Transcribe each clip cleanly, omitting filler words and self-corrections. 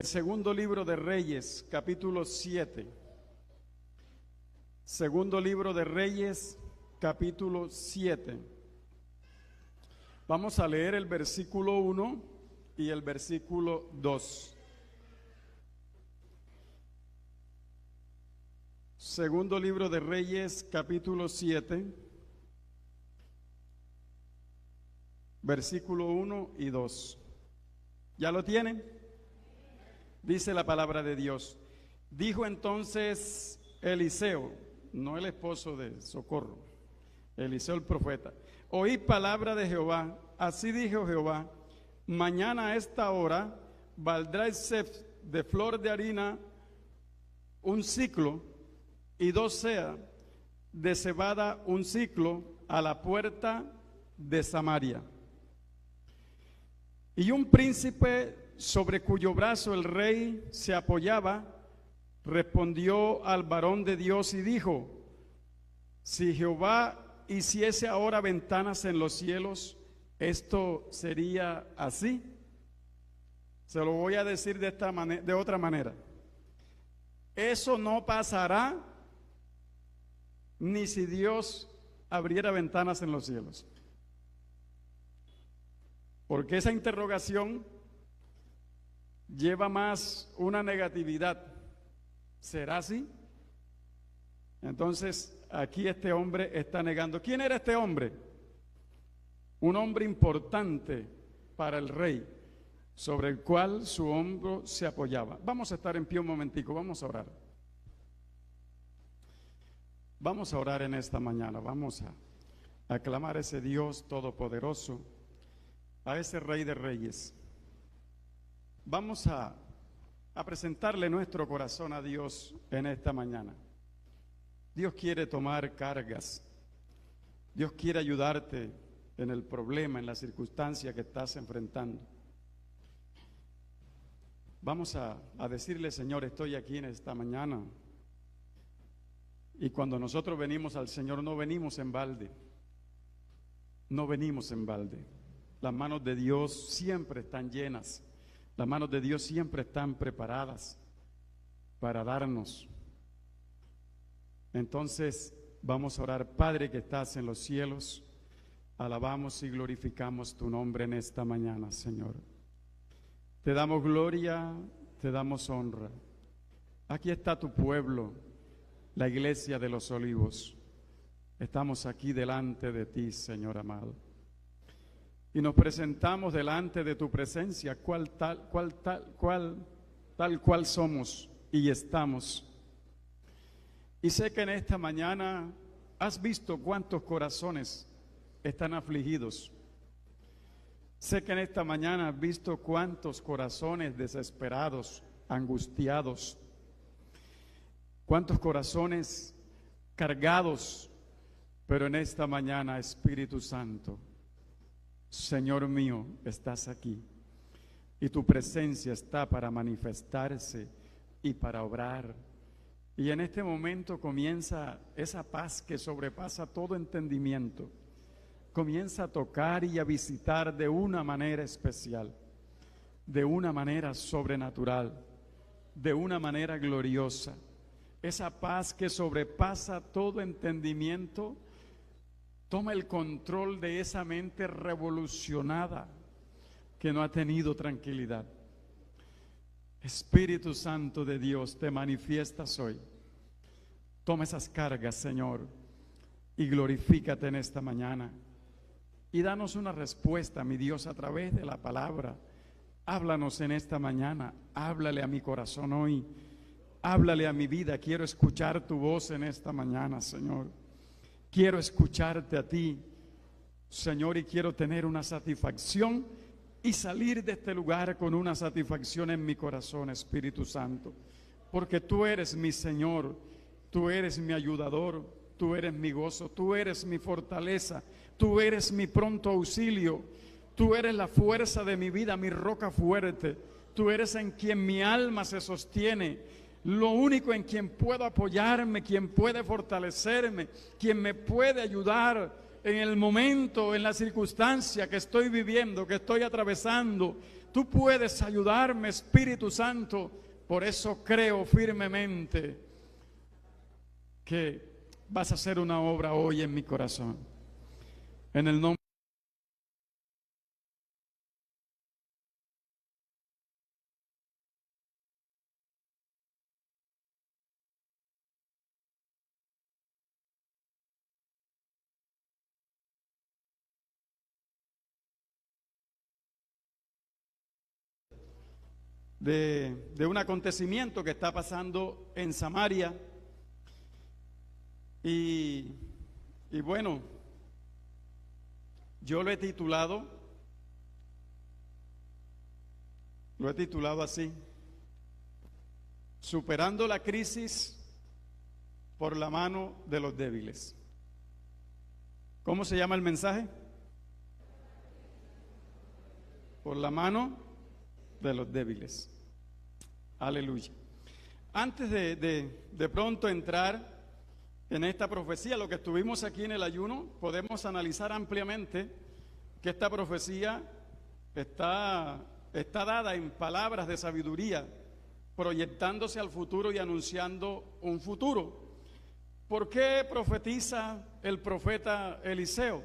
Segundo libro de Reyes, capítulo 7. Segundo libro de Reyes, capítulo 7. Vamos a leer el versículo 1 y el versículo 2. Segundo libro de Reyes, capítulo 7, versículo 1 y 2. ¿Ya lo tienen? Dice la palabra de Dios. Dijo entonces Eliseo, no el esposo de Socorro, Eliseo el profeta: oí palabra de Jehová, así dijo Jehová, mañana a esta hora valdrá el sef de flor de harina un ciclo, y 2 seas de cebada un ciclo, a la puerta de Samaria. Y un príncipe sobre cuyo brazo el rey se apoyaba, respondió al varón de Dios y dijo: si Jehová hiciese ahora ventanas en los cielos, ¿esto sería así? Se lo voy a decir de otra manera. Eso no pasará ni si Dios abriera ventanas en los cielos. Porque esa interrogación lleva más una negatividad. ¿Será así? Entonces, aquí este hombre está negando. ¿Quién era este hombre? Un hombre importante para el rey, sobre el cual su hombro se apoyaba. Vamos a estar en pie un momentico, vamos a orar. Vamos a orar en esta mañana, vamos a aclamar a ese Dios todopoderoso, a ese Rey de Reyes. Vamos a presentarle nuestro corazón a Dios en esta mañana. Dios quiere tomar cargas. Dios quiere ayudarte en el problema, en la circunstancia que estás enfrentando. Vamos a decirle: Señor, estoy aquí en esta mañana. Y cuando nosotros venimos al Señor, no venimos en balde. No venimos en balde. Las manos de Dios siempre están llenas. Las manos de Dios siempre están preparadas para darnos. Entonces vamos a orar. Padre que estás en los cielos, alabamos y glorificamos tu nombre en esta mañana, Señor. Te damos gloria, te damos honra. Aquí está tu pueblo, la iglesia de los Olivos. Estamos aquí delante de ti, Señor amado. Y nos presentamos delante de tu presencia, tal cual somos y estamos. Y sé que en esta mañana has visto cuántos corazones están afligidos. Sé que en esta mañana has visto cuántos corazones desesperados, angustiados, cuántos corazones cargados. Pero en esta mañana, Espíritu Santo, Señor mío, estás aquí y tu presencia está para manifestarse y para obrar. Y en este momento comienza esa paz que sobrepasa todo entendimiento. Comienza a tocar y a visitar de una manera especial, de una manera sobrenatural, de una manera gloriosa. Esa paz que sobrepasa todo entendimiento. Toma el control de esa mente revolucionada que no ha tenido tranquilidad. Espíritu Santo de Dios, te manifiestas hoy. Toma esas cargas, Señor, y glorifícate en esta mañana. Y danos una respuesta, mi Dios, a través de la palabra. Háblanos en esta mañana, háblale a mi corazón hoy, háblale a mi vida. Quiero escuchar tu voz en esta mañana, Señor. Quiero escucharte a ti, Señor, y quiero tener una satisfacción y salir de este lugar con una satisfacción en mi corazón, Espíritu Santo, porque tú eres mi Señor, tú eres mi ayudador, tú eres mi gozo, tú eres mi fortaleza, tú eres mi pronto auxilio, tú eres la fuerza de mi vida, mi roca fuerte, tú eres en quien mi alma se sostiene. Lo único en quien puedo apoyarme, quien puede fortalecerme, quien me puede ayudar en el momento, en la circunstancia que estoy viviendo, que estoy atravesando. Tú puedes ayudarme, Espíritu Santo. Por eso creo firmemente que vas a hacer una obra hoy en mi corazón. En el nombre de un acontecimiento que está pasando en Samaria. Y bueno, yo lo he titulado así: Superando la crisis por la mano de los débiles. ¿Cómo se llama el mensaje? Por la mano de los débiles. Aleluya. Antes de pronto entrar en esta profecía, lo que estuvimos aquí en el ayuno, podemos analizar ampliamente que esta profecía está dada en palabras de sabiduría, proyectándose al futuro y anunciando un futuro. ¿Por qué profetiza el profeta Eliseo?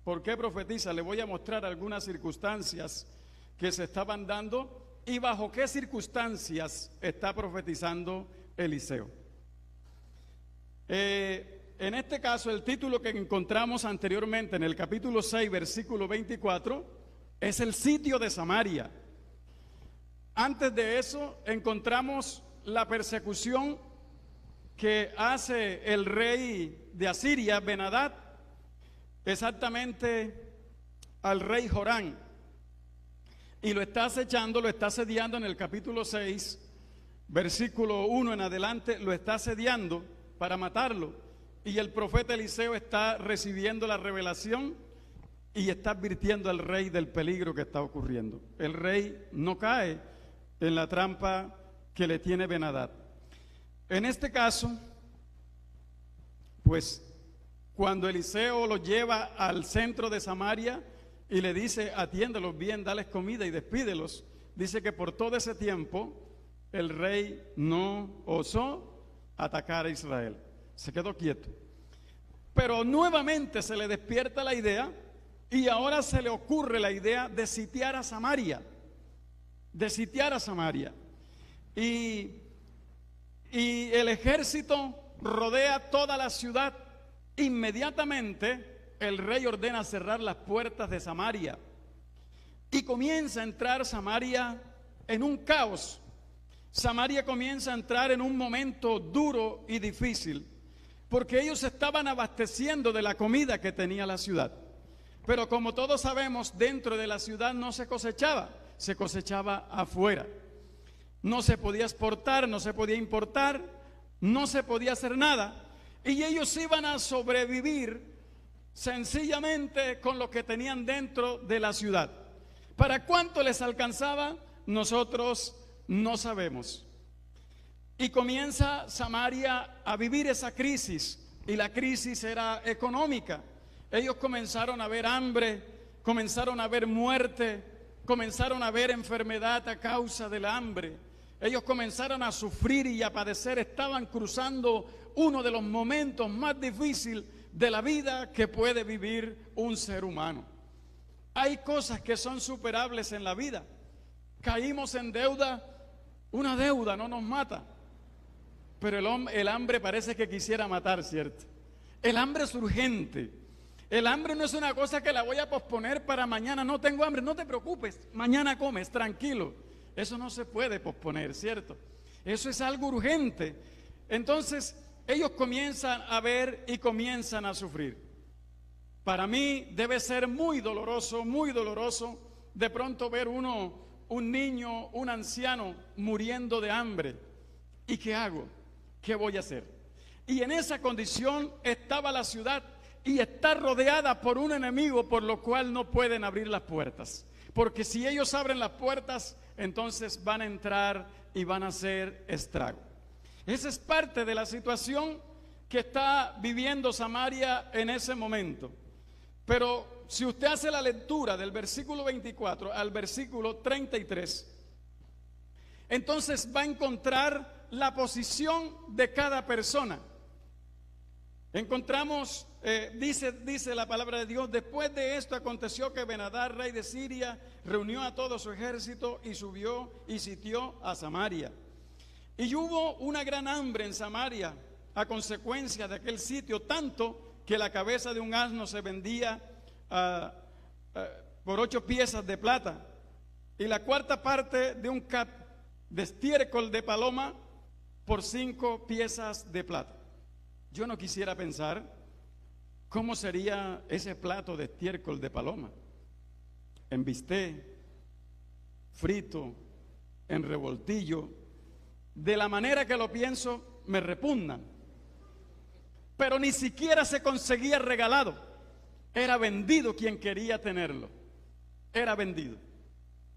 ¿Por qué profetiza? Le voy a mostrar algunas circunstancias que se estaban dando y bajo qué circunstancias está profetizando Eliseo. En este caso, el título que encontramos anteriormente en el capítulo 6, versículo 24, es el sitio de Samaria. Antes de eso, encontramos la persecución que hace el rey de Asiria, Ben-Hadad, exactamente al rey Jorán, y lo está acechando, lo está asediando en el capítulo 6, versículo 1 en adelante, lo está asediando para matarlo, y el profeta Eliseo está recibiendo la revelación y está advirtiendo al rey del peligro que está ocurriendo. El rey no cae en la trampa que le tiene Ben-Hadad. En este caso, pues cuando Eliseo lo lleva al centro de Samaria y le dice: atiéndelos bien, dales comida y despídelos, dice que por todo ese tiempo el rey no osó atacar a Israel, se quedó quieto. Pero nuevamente se le despierta la idea y ahora se le ocurre la idea de sitiar a Samaria, y el ejército rodea toda la ciudad. Inmediatamente el rey ordena cerrar las puertas de Samaria y comienza a entrar Samaria en un caos. Samaria comienza a entrar en un momento duro y difícil, porque ellos estaban abasteciendo de la comida que tenía la ciudad. Pero como todos sabemos, dentro de la ciudad no se cosechaba, se cosechaba afuera. No se podía exportar, no se podía importar, no se podía hacer nada. Y ellos iban a sobrevivir sencillamente con lo que tenían dentro de la ciudad. ¿Para cuánto les alcanzaba? Nosotros no sabemos. Y comienza Samaria a vivir esa crisis, y la crisis era económica. Ellos comenzaron a ver hambre, comenzaron a ver muerte, comenzaron a ver enfermedad a causa del hambre. Ellos comenzaron a sufrir y a padecer, estaban cruzando uno de los momentos más difíciles de la vida que puede vivir un ser humano. Hay cosas que son superables en la vida. Caímos en deuda, una deuda no nos mata, pero el hambre parece que quisiera matar, ¿cierto? El hambre es urgente. El hambre no es una cosa que la voy a posponer para mañana. No tengo hambre, no te preocupes, mañana comes, tranquilo. Eso no se puede posponer, ¿cierto? Eso es algo urgente. Entonces ellos comienzan a ver y comienzan a sufrir. Para mí debe ser muy doloroso de pronto ver un niño, un anciano muriendo de hambre. ¿Y qué hago? ¿Qué voy a hacer? Y en esa condición estaba la ciudad, y está rodeada por un enemigo, por lo cual no pueden abrir las puertas. Porque si ellos abren las puertas, entonces van a entrar y van a hacer estrago. Esa es parte de la situación que está viviendo Samaria en ese momento. Pero si usted hace la lectura del versículo 24 al versículo 33, entonces va a encontrar la posición de cada persona. Encontramos, dice la palabra de Dios: después de esto aconteció que Ben-Hadad, rey de Siria, reunió a todo su ejército y subió y sitió a Samaria. Y hubo una gran hambre en Samaria a consecuencia de aquel sitio, tanto que la cabeza de un asno se vendía por 8 piezas de plata, y la cuarta parte de un cap de estiércol de paloma por 5 piezas de plata. Yo no quisiera pensar cómo sería ese plato de estiércol de paloma, en bistec, frito, en revoltillo. De la manera que lo pienso, me repugnan. Pero ni siquiera se conseguía regalado. Era vendido quien quería tenerlo. Era vendido.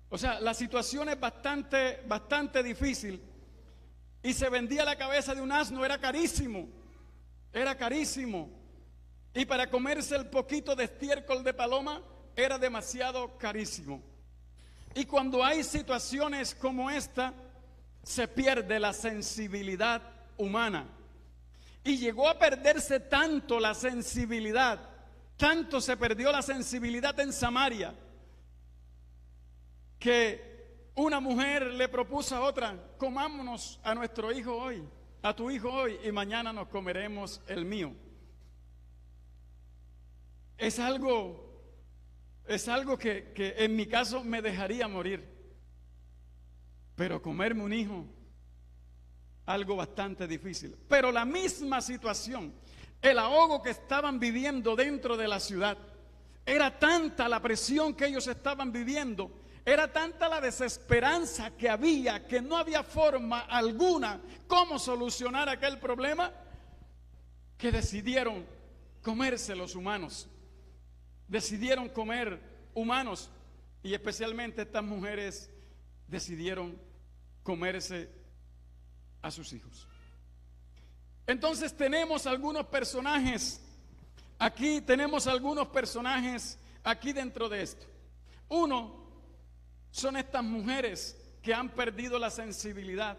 O sea, la situación es bastante difícil. Y se vendía la cabeza de un asno, era carísimo. Era carísimo. Y para comerse el poquito de estiércol de paloma era demasiado carísimo. Y cuando hay situaciones como esta, se pierde la sensibilidad humana. Y llegó a perderse tanto la sensibilidad, tanto se perdió la sensibilidad en Samaria, que una mujer le propuso a otra: comámonos a nuestro hijo hoy, a tu hijo hoy, y mañana nos comeremos el mío. Es algo que en mi caso me dejaría morir. Pero comerme un hijo, algo bastante difícil. Pero la misma situación, el ahogo que estaban viviendo dentro de la ciudad, era tanta la presión que ellos estaban viviendo, era tanta la desesperanza que había, que no había forma alguna cómo solucionar aquel problema, que decidieron comerse los humanos. Decidieron comer humanos, y especialmente estas mujeres decidieron comerse a sus hijos. Entonces tenemos algunos personajes aquí, dentro de esto. Uno, son estas mujeres que han perdido la sensibilidad.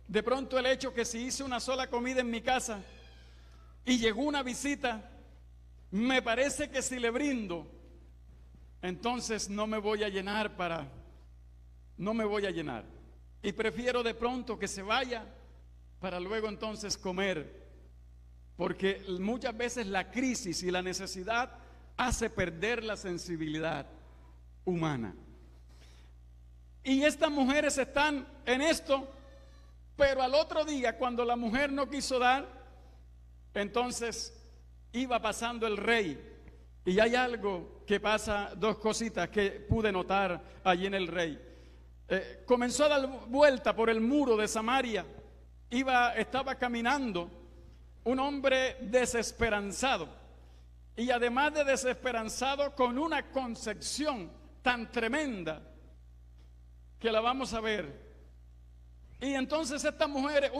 De pronto el hecho que si hice una sola comida en mi casa y llegó una visita, me parece que si le brindo, entonces no me voy a llenar. Y prefiero de pronto que se vaya para luego entonces comer, porque muchas veces la crisis y la necesidad hace perder la sensibilidad humana. Y estas mujeres están en esto, pero al otro día, cuando la mujer no quiso dar, entonces iba pasando el rey. Y hay algo que pasa, 2 cositas que pude notar allí en el rey. Comenzó a dar vuelta por el muro de Samaria. Estaba caminando un hombre desesperanzado, y además de desesperanzado, con una concepción tan tremenda que la vamos a ver. Y entonces esta mujer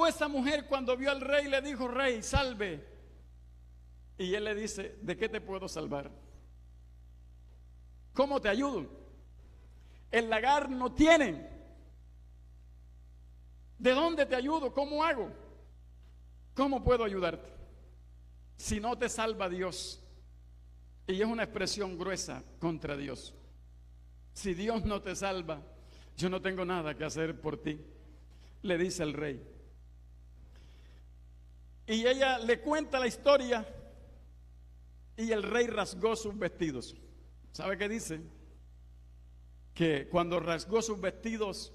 cuando vio al rey le dijo: rey, salve. Y él le dice: ¿de qué te puedo salvar? ¿Cómo te ayudo? El lagar no tienen. ¿De dónde te ayudo? ¿Cómo hago? ¿Cómo puedo ayudarte? Si no te salva Dios. Y es una expresión gruesa contra Dios. Si Dios no te salva, yo no tengo nada que hacer por ti, le dice el rey. Y ella le cuenta la historia, y el rey rasgó sus vestidos. ¿Sabe qué dice? Que cuando rasgó sus vestidos,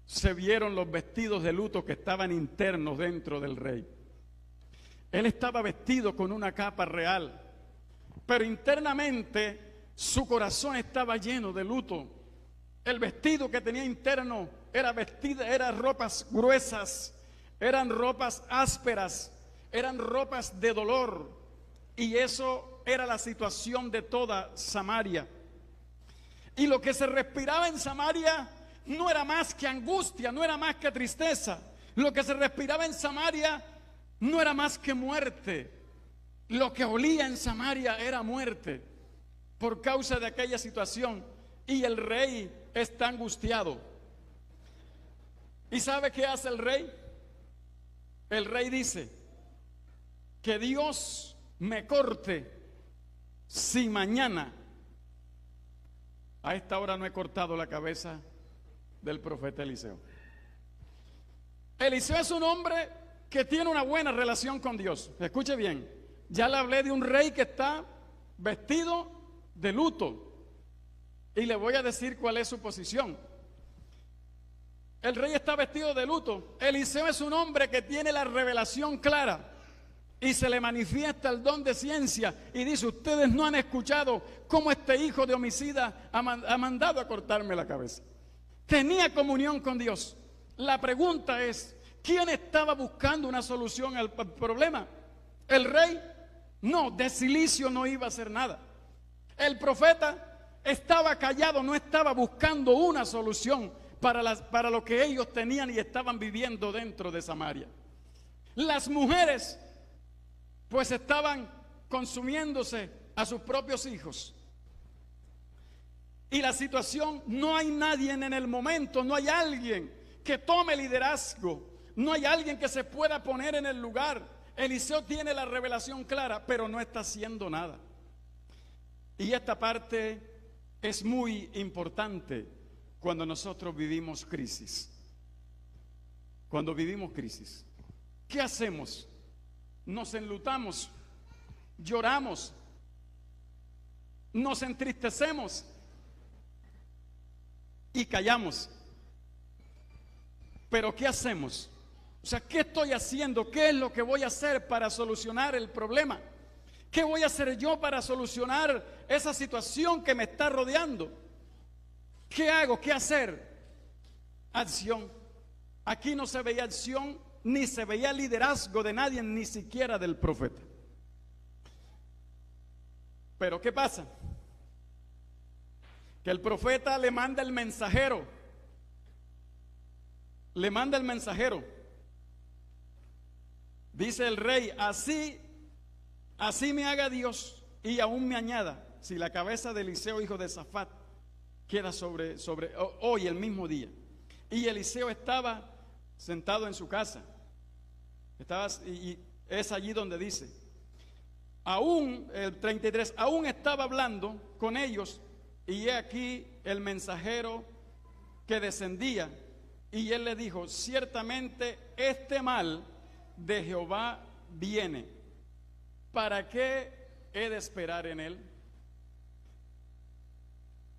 se vieron los vestidos de luto que estaban internos dentro del rey. Él estaba vestido con una capa real, pero internamente su corazón estaba lleno de luto. El vestido que tenía interno eran ropas gruesas, eran ropas ásperas, eran ropas de dolor, y eso era la situación de toda Samaria. Y lo que se respiraba en Samaria no era más que angustia, no era más que tristeza. Lo que se respiraba en Samaria no era más que muerte. Lo que olía en Samaria era muerte. por causa de aquella situación y el rey está angustiado. ¿Y sabe qué hace el rey? El rey dice: que Dios me corte si mañana a esta hora no he cortado la cabeza del profeta Eliseo. Eliseo es un hombre que tiene una buena relación con Dios. Escuche bien, ya le hablé de un rey que está vestido de luto y le voy a decir cuál es su posición. El rey está vestido de luto. Eliseo es un hombre que tiene la revelación clara y se le manifiesta el don de ciencia y dice: ustedes no han escuchado cómo este hijo de homicida ha mandado a cortarme la cabeza. Tenía comunión con Dios. La pregunta es: ¿quién estaba buscando una solución al problema? ¿El rey? No, de silicio no iba a hacer nada. El profeta estaba callado, no estaba buscando una solución para lo que ellos tenían y estaban viviendo dentro de Samaria. Las mujeres pues estaban consumiéndose a sus propios hijos. Y la situación, no hay nadie en el momento, no hay alguien que tome liderazgo, no hay alguien que se pueda poner en el lugar. Eliseo tiene la revelación clara, pero no está haciendo nada. Y esta parte es muy importante cuando nosotros vivimos crisis. Cuando vivimos crisis, ¿qué hacemos? Nos enlutamos, lloramos, nos entristecemos y callamos. Pero ¿qué hacemos? O sea, ¿qué estoy haciendo? ¿Qué es lo que voy a hacer para solucionar el problema? ¿Qué voy a hacer yo para solucionar esa situación que me está rodeando? ¿Qué hago? ¿Qué hacer? Acción. Aquí no se veía acción, ni se veía liderazgo de nadie, ni siquiera del profeta. Pero ¿qué pasa? Que el profeta le manda el mensajero. Le manda el mensajero. Dice el rey: así me haga Dios y aún me añada, si la cabeza de Eliseo, hijo de Safat, queda sobre hoy, el mismo día. Y Eliseo estaba sentado en su casa. Y es allí donde dice: aún, el 33, aún estaba hablando con ellos, y he aquí el mensajero que descendía, y él le dijo: ciertamente este mal de Jehová viene. ¿Para qué he de esperar en él?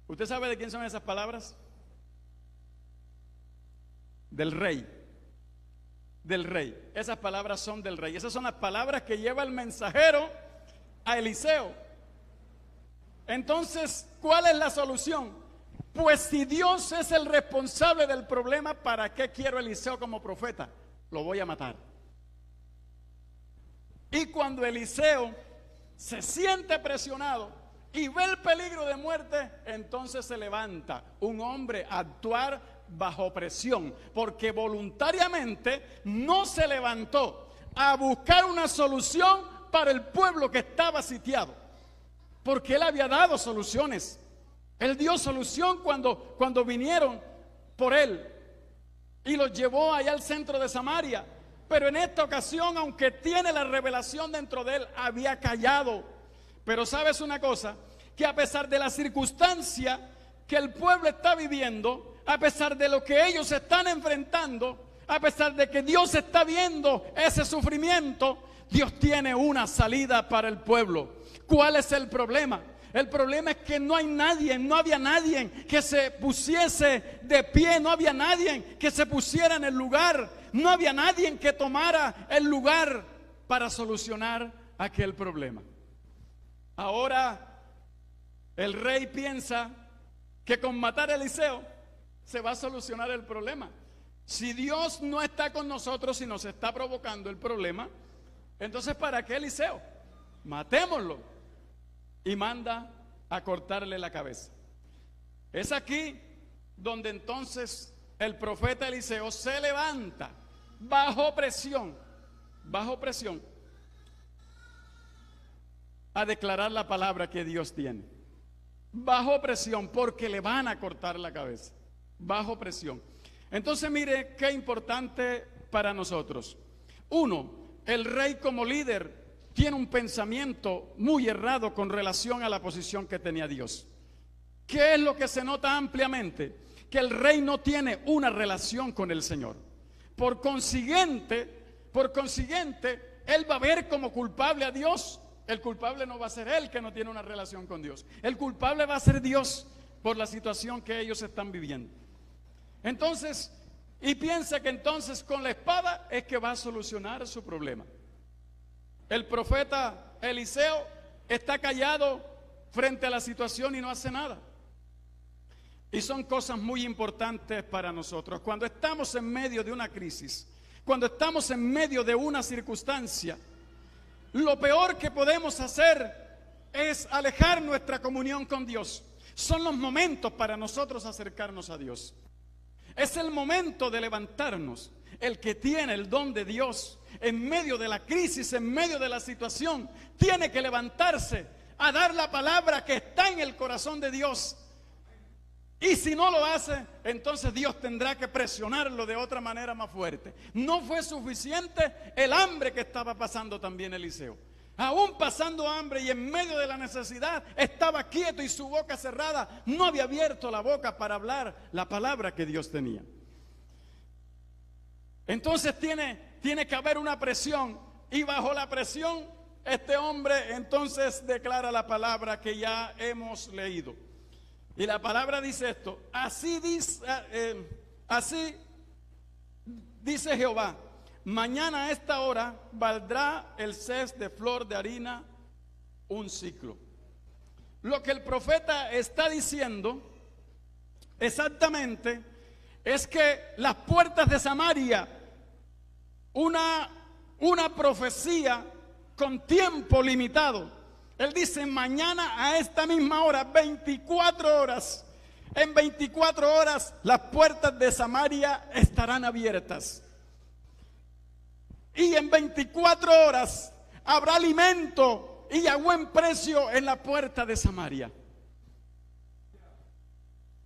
¿Usted sabe de quién son esas palabras? Del rey. Del rey. Esas palabras son del rey. Esas son las palabras que lleva el mensajero a Eliseo. Entonces, ¿cuál es la solución? Pues si Dios es el responsable del problema, ¿para qué quiero a Eliseo como profeta? Lo voy a matar. Y cuando Eliseo se siente presionado y ve el peligro de muerte, entonces se levanta un hombre a actuar bajo presión, porque voluntariamente no se levantó a buscar una solución para el pueblo que estaba sitiado, porque él había dado soluciones. Él dio solución cuando vinieron por él y los llevó allá al centro de Samaria. Pero en esta ocasión, aunque tiene la revelación dentro de él, había callado. Pero sabes una cosa, que a pesar de la circunstancia que el pueblo está viviendo, a pesar de lo que ellos están enfrentando, a pesar de que Dios está viendo ese sufrimiento, Dios tiene una salida para el pueblo. ¿Cuál es el problema? El problema es que no había nadie que se pusiese de pie, no había nadie que se pusiera en el lugar, no había nadie que tomara el lugar para solucionar aquel problema. Ahora el rey piensa que con matar a Eliseo se va a solucionar el problema. Si Dios no está con nosotros y nos está provocando el problema, entonces ¿para qué Eliseo? Matémoslo. Y manda a cortarle la cabeza. Es aquí donde entonces el profeta Eliseo se levanta bajo presión, a declarar la palabra que Dios tiene. bajo presión, porque le van a cortar la cabeza, bajo presión. Entonces mire qué importante para nosotros. Uno, el rey como líder tiene un pensamiento muy errado con relación a la posición que tenía Dios. ¿Qué es lo que se nota ampliamente? Que el rey no tiene una relación con el Señor. Por consiguiente, él va a ver como culpable a Dios. El culpable no va a ser él, que no tiene una relación con Dios. El culpable va a ser Dios por la situación que ellos están viviendo. Entonces, y piensa que entonces con la espada es que va a solucionar su problema. El profeta Eliseo está callado frente a la situación y no hace nada. Y son cosas muy importantes para nosotros. Cuando estamos en medio de una crisis, cuando estamos en medio de una circunstancia, lo peor que podemos hacer es alejar nuestra comunión con Dios. Son los momentos para nosotros acercarnos a Dios. Es el momento de levantarnos. El que tiene el don de Dios en medio de la crisis, en medio de la situación, tiene que levantarse a dar la palabra que está en el corazón de Dios. Y si no lo hace, entonces Dios tendrá que presionarlo de otra manera más fuerte. No fue suficiente el hambre que estaba pasando también Eliseo. Aún pasando hambre y en medio de la necesidad, estaba quieto y su boca cerrada. No había abierto la boca para hablar la palabra que Dios tenía. Entonces tiene que haber una presión. Y bajo la presión, este hombre entonces declara la palabra que ya hemos leído. Y la palabra dice esto: así dice Jehová, mañana a esta hora valdrá el cez de flor de harina un ciclo. Lo que el profeta está diciendo exactamente es que las puertas de Samaria, una profecía con tiempo limitado. Él dice, mañana a esta misma hora, 24 horas, en 24 horas las puertas de Samaria estarán abiertas. Y en 24 horas habrá alimento y a buen precio en la puerta de Samaria.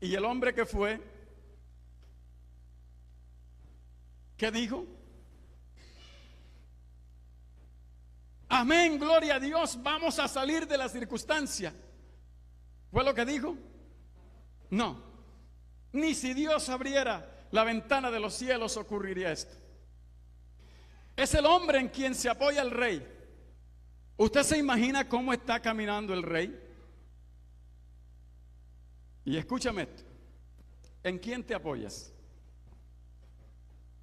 Y el hombre que fue, ¿qué dijo? Amén, gloria a Dios, vamos a salir de la circunstancia. ¿Fue lo que dijo? No, ni si Dios abriera la ventana de los cielos ocurriría esto. Es el hombre en quien se apoya el rey. ¿Usted se imagina cómo está caminando el rey? Y escúchame esto, ¿en quién te apoyas?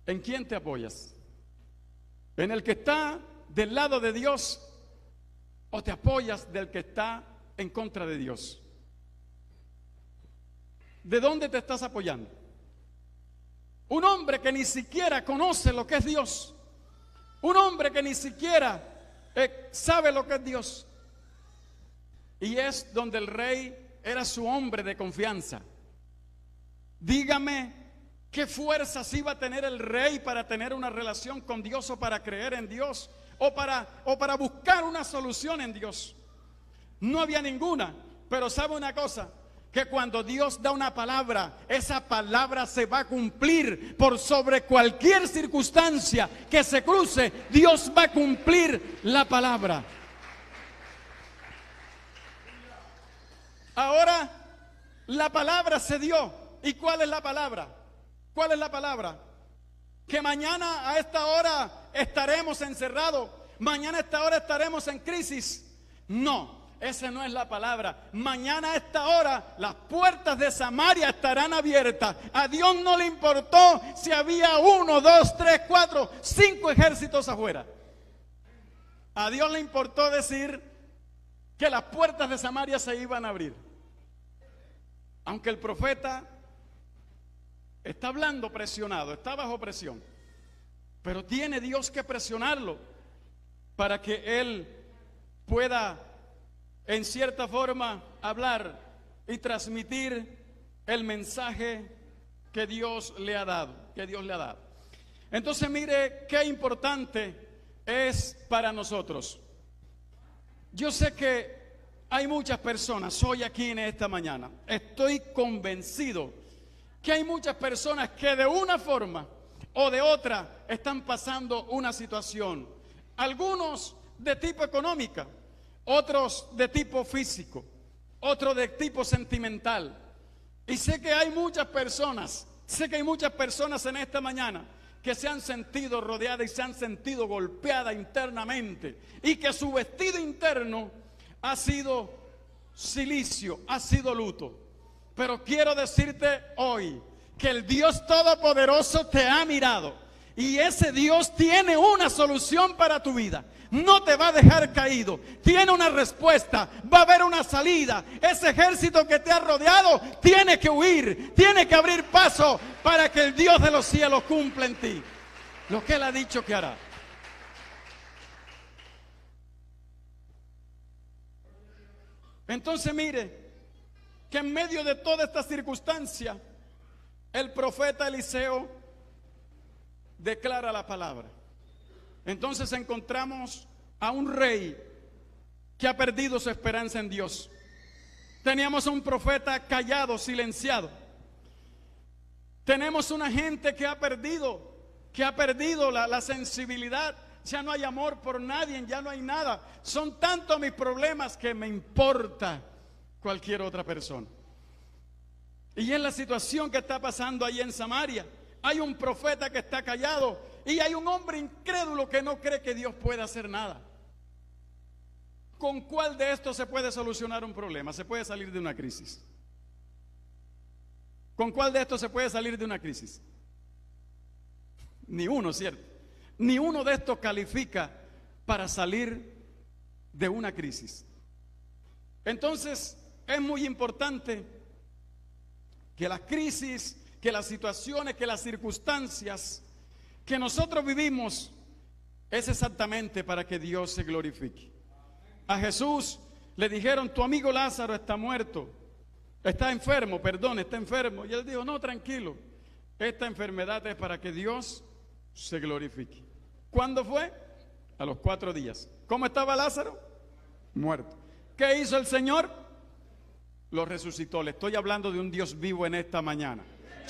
¿En quién te apoyas? ¿En el que está del lado de Dios o te apoyas del que está en contra de Dios? ¿De dónde te estás apoyando? Un hombre que ni siquiera conoce lo que es Dios, un hombre que ni siquiera sabe lo que es Dios, y es donde el rey era su hombre de confianza. Dígame, ¿qué fuerzas iba a tener el rey para tener una relación con Dios o para creer en Dios? O para buscar una solución en Dios. No había ninguna. Pero sabe una cosa, que cuando Dios da una palabra, esa palabra se va a cumplir por sobre cualquier circunstancia que se cruce. Dios va a cumplir la palabra. Ahora la palabra se dio. ¿Y cuál es la palabra? ¿Cuál es la palabra? Que mañana a esta hora estaremos encerrados, mañana a esta hora estaremos en crisis. No, esa no es la palabra. Mañana a esta hora las puertas de Samaria estarán abiertas. A Dios no le importó si había 1, 2, 3, 4, 5 ejércitos afuera. A Dios le importó decir que las puertas de Samaria se iban a abrir. Aunque el profeta está hablando presionado, está bajo presión, pero tiene Dios que presionarlo para que él pueda en cierta forma hablar y transmitir el mensaje que Dios le ha dado, Entonces mire qué importante es para nosotros. Yo sé que hay muchas personas hoy aquí en esta mañana. Estoy convencido que hay muchas personas que de una forma o de otra están pasando una situación. Algunos de tipo económica, otros de tipo físico, otros de tipo sentimental. Y sé que hay muchas personas en esta mañana que se han sentido rodeadas y se han sentido golpeadas internamente, y que su vestido interno ha sido cilicio, ha sido luto. Pero quiero decirte hoy que el Dios Todopoderoso te ha mirado, y ese Dios tiene una solución para tu vida. No te va a dejar caído, tiene una respuesta, va a haber una salida. Ese ejército que te ha rodeado tiene que huir, tiene que abrir paso para que el Dios de los cielos cumpla en ti lo que Él ha dicho que hará. Entonces mire que en medio de toda esta circunstancia, el profeta Eliseo declara la palabra. Entonces encontramos a un rey que ha perdido su esperanza en Dios. Teníamos a un profeta callado, silenciado. Tenemos una gente que ha perdido la sensibilidad. Ya no hay amor por nadie, ya no hay nada. Son tantos mis problemas que me importa cualquier otra persona. Y es la situación que está pasando ahí en Samaria. Hay un profeta que está callado y hay un hombre incrédulo que no cree que Dios pueda hacer nada. ¿Con cuál de estos se puede solucionar un problema? Se puede salir de una crisis. ¿Con cuál de estos se puede salir de una crisis? Ni uno, ¿cierto? Ni uno de estos califica para salir de una crisis. Entonces, es muy importante que las crisis, que las situaciones, que las circunstancias que nosotros vivimos es exactamente para que Dios se glorifique. A Jesús le dijeron: tu amigo Lázaro está muerto, está enfermo. Y él dijo: no, tranquilo, esta enfermedad es para que Dios se glorifique. ¿Cuándo fue? A los 4 días. ¿Cómo estaba Lázaro? Muerto. ¿Qué hizo el Señor? Lo resucitó. Le estoy hablando de un Dios vivo en esta mañana.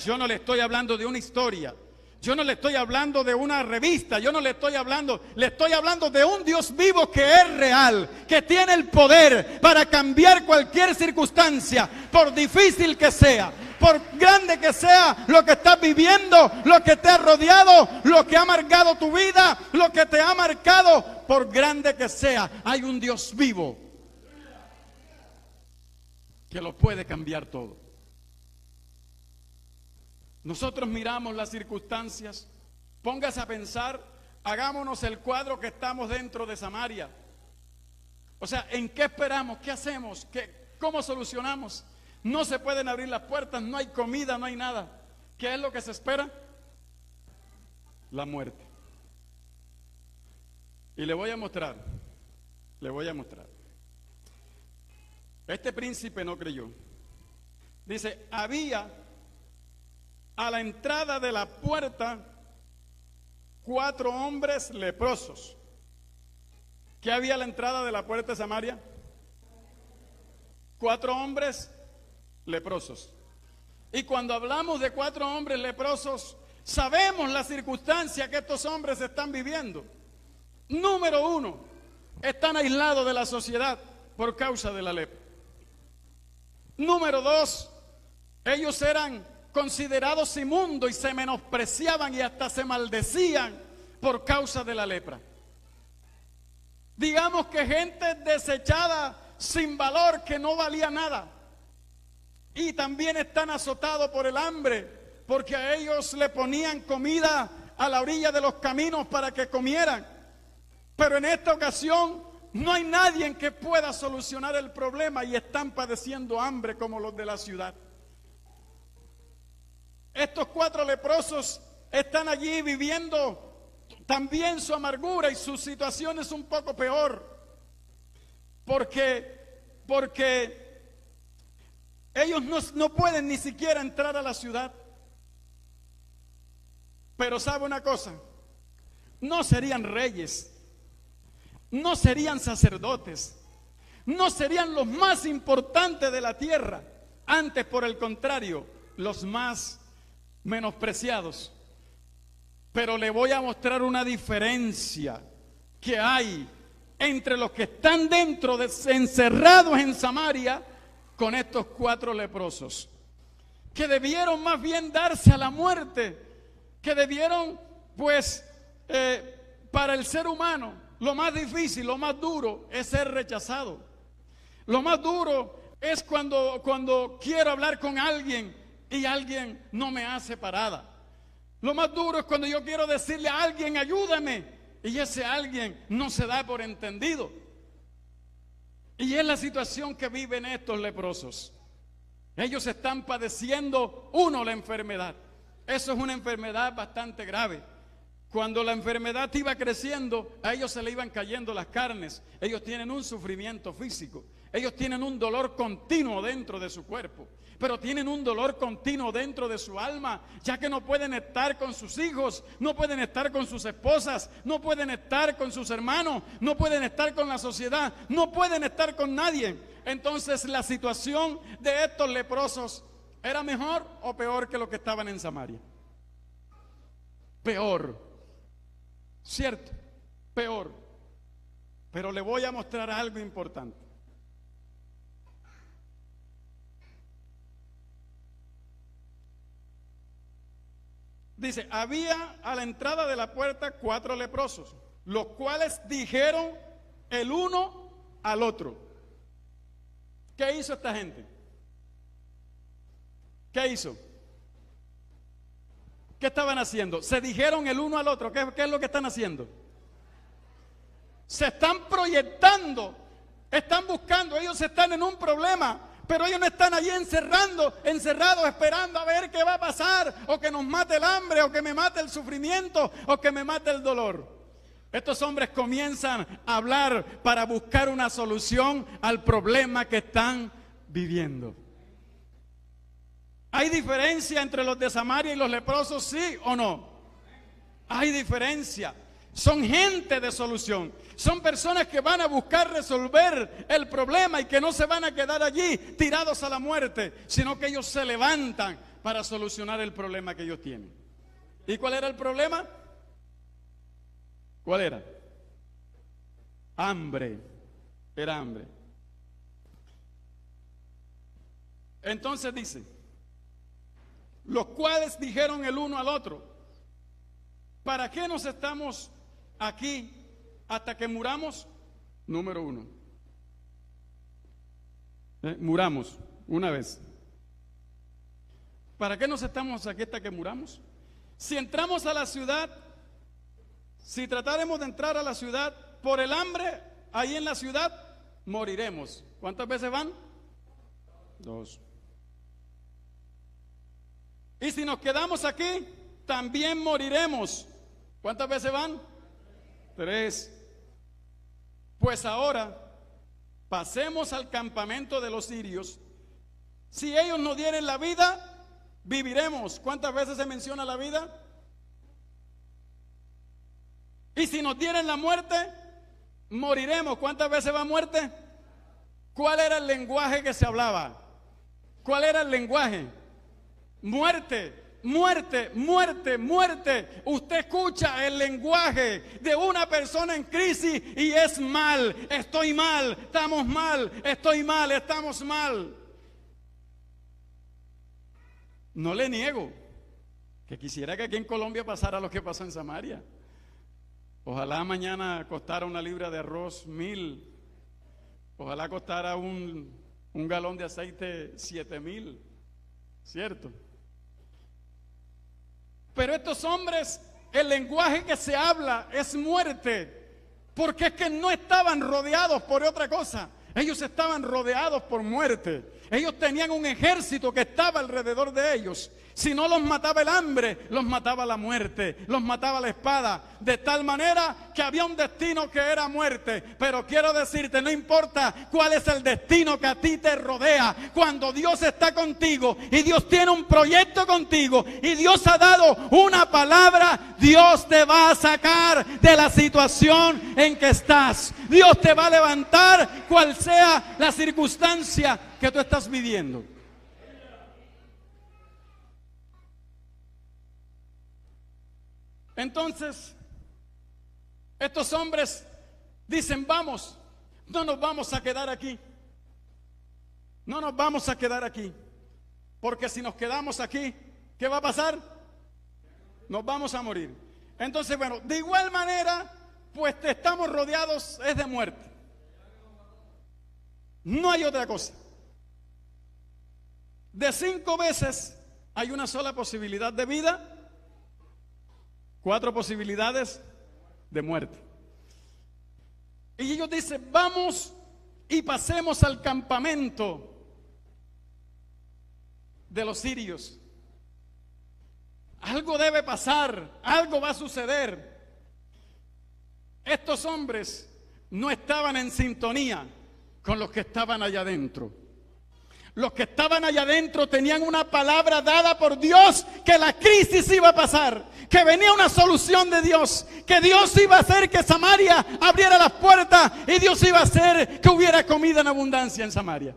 Yo no le estoy hablando de una historia. Yo no le estoy hablando de una revista. Le estoy hablando de un Dios vivo que es real, que tiene el poder para cambiar cualquier circunstancia, por difícil que sea, por grande que sea lo que estás viviendo, lo que te ha rodeado, lo que ha marcado tu vida, lo que te ha marcado, por grande que sea, hay un Dios vivo que lo puede cambiar todo. Nosotros miramos las circunstancias. Póngase a pensar, hagámonos el cuadro que estamos dentro de Samaria. O sea, ¿en qué esperamos? ¿Qué hacemos? ¿Cómo solucionamos? No se pueden abrir las puertas, no hay comida, no hay nada. ¿Qué es lo que se espera? La muerte. Y le voy a mostrar. Este príncipe no creyó. Dice: había a la entrada de la puerta 4 hombres leprosos. ¿Qué había a la entrada de la puerta de Samaria? 4 hombres leprosos. Y cuando hablamos de 4 hombres leprosos, sabemos la circunstancia que estos hombres están viviendo. Número 1, están aislados de la sociedad por causa de la lepra. Número 2, ellos eran considerados inmundos y se menospreciaban y hasta se maldecían por causa de la lepra. Digamos que gente desechada, sin valor, que no valía nada. Y también están azotados por el hambre, porque a ellos le ponían comida a la orilla de los caminos para que comieran. Pero en esta ocasión no hay nadie que pueda solucionar el problema y están padeciendo hambre como los de la ciudad. Estos 4 leprosos están allí viviendo también su amargura, y su situación es un poco peor. Porque ellos no pueden ni siquiera entrar a la ciudad. Pero ¿sabe una cosa? No serían reyes, no serían sacerdotes, no serían los más importantes de la tierra, antes por el contrario, los más menospreciados. Pero le voy a mostrar una diferencia que hay entre los que están encerrados en Samaria con estos 4 leprosos, que debieron más bien darse a la muerte, que debieron, pues, para el ser humano, lo más difícil, lo más duro es ser rechazado. Lo más duro es cuando quiero hablar con alguien y alguien no me hace parada. Lo más duro es cuando yo quiero decirle a alguien, ayúdame, y ese alguien no se da por entendido. Y es la situación que viven estos leprosos. Ellos están padeciendo, la enfermedad. Eso es una enfermedad bastante grave. Cuando la enfermedad iba creciendo, a ellos se le iban cayendo las carnes. Ellos tienen un sufrimiento físico. Ellos tienen un dolor continuo dentro de su cuerpo, pero tienen un dolor continuo dentro de su alma, ya que no pueden estar con sus hijos, no pueden estar con sus esposas, no pueden estar con sus hermanos, no pueden estar con la sociedad, no pueden estar con nadie. Entonces la situación de estos leprosos ¿era mejor o peor que los que estaban en Samaria? Peor, ¿cierto? Peor. Pero le voy a mostrar algo importante. Dice, había a la entrada de la puerta 4 leprosos, los cuales dijeron el uno al otro. ¿Qué hizo esta gente? ¿Qué hizo? ¿Qué estaban haciendo? Se dijeron el uno al otro. ¿Qué es lo que están haciendo? Se están proyectando, están buscando, ellos están en un problema, pero ellos no están allí encerrados esperando a ver qué va a pasar, o que nos mate el hambre, o que me mate el sufrimiento, o que me mate el dolor. Estos hombres comienzan a hablar para buscar una solución al problema que están viviendo. ¿Hay diferencia entre los de Samaria y los leprosos, sí o no? Hay diferencia. Son gente de solución. Son personas que van a buscar resolver el problema y que no se van a quedar allí tirados a la muerte, sino que ellos se levantan para solucionar el problema que ellos tienen. ¿Y cuál era el problema? ¿Cuál era? Hambre. Era hambre. Entonces dice, los cuales dijeron el uno al otro, ¿para qué nos estamos aquí hasta que muramos? Número 1. Muramos una vez. ¿Para qué nos estamos aquí hasta que muramos? Si entramos a la ciudad, si tratáramos de entrar a la ciudad por el hambre, ahí en la ciudad moriremos. ¿Cuántas veces van? 2. Y si nos quedamos aquí, también moriremos. ¿Cuántas veces van? 3. Pues ahora pasemos al campamento de los sirios. Si ellos nos dieren la vida, viviremos. ¿Cuántas veces se menciona la vida? Y si nos dieren la muerte, moriremos. ¿Cuántas veces va muerte? ¿Cuál era el lenguaje que se hablaba? ¿Cuál era el lenguaje? Muerte. Muerte, muerte, muerte. Usted escucha el lenguaje de una persona en crisis y es mal, estoy mal, estamos mal, estoy mal, estamos mal. No le niego que quisiera que aquí en Colombia pasara lo que pasó en Samaria. Ojalá mañana costara una libra de arroz 1,000. Ojalá costara un galón de aceite 7,000. ¿Cierto? Pero estos hombres, el lenguaje que se habla es muerte, porque es que no estaban rodeados por otra cosa. Ellos estaban rodeados por muerte. Ellos tenían un ejército que estaba alrededor de ellos. Si no los mataba el hambre, los mataba la muerte, los mataba la espada. de tal manera que había un destino que era muerte. Pero quiero decirte, no importa cuál es el destino que a ti te rodea, cuando Dios está contigo y Dios tiene un proyecto contigo y Dios ha dado una palabra, Dios te va a sacar de la situación en que estás. Dios te va a levantar cual sea la circunstancia que tú estás viviendo. Entonces, estos hombres dicen, vamos, no nos vamos a quedar aquí. No nos vamos a quedar aquí. Porque si nos quedamos aquí, ¿qué va a pasar? Nos vamos a morir. Entonces, bueno, de igual manera, pues estamos rodeados, es de muerte. No hay otra cosa. De 5 veces hay una sola posibilidad de vida, 4 posibilidades de muerte. Y ellos dicen, vamos y pasemos al campamento de los sirios. Algo debe pasar, algo va a suceder. Estos hombres no estaban en sintonía con los que estaban allá adentro. Los que estaban allá adentro tenían una palabra dada por Dios, que la crisis iba a pasar, que venía una solución de Dios, que Dios iba a hacer que Samaria abriera las puertas y Dios iba a hacer que hubiera comida en abundancia en Samaria.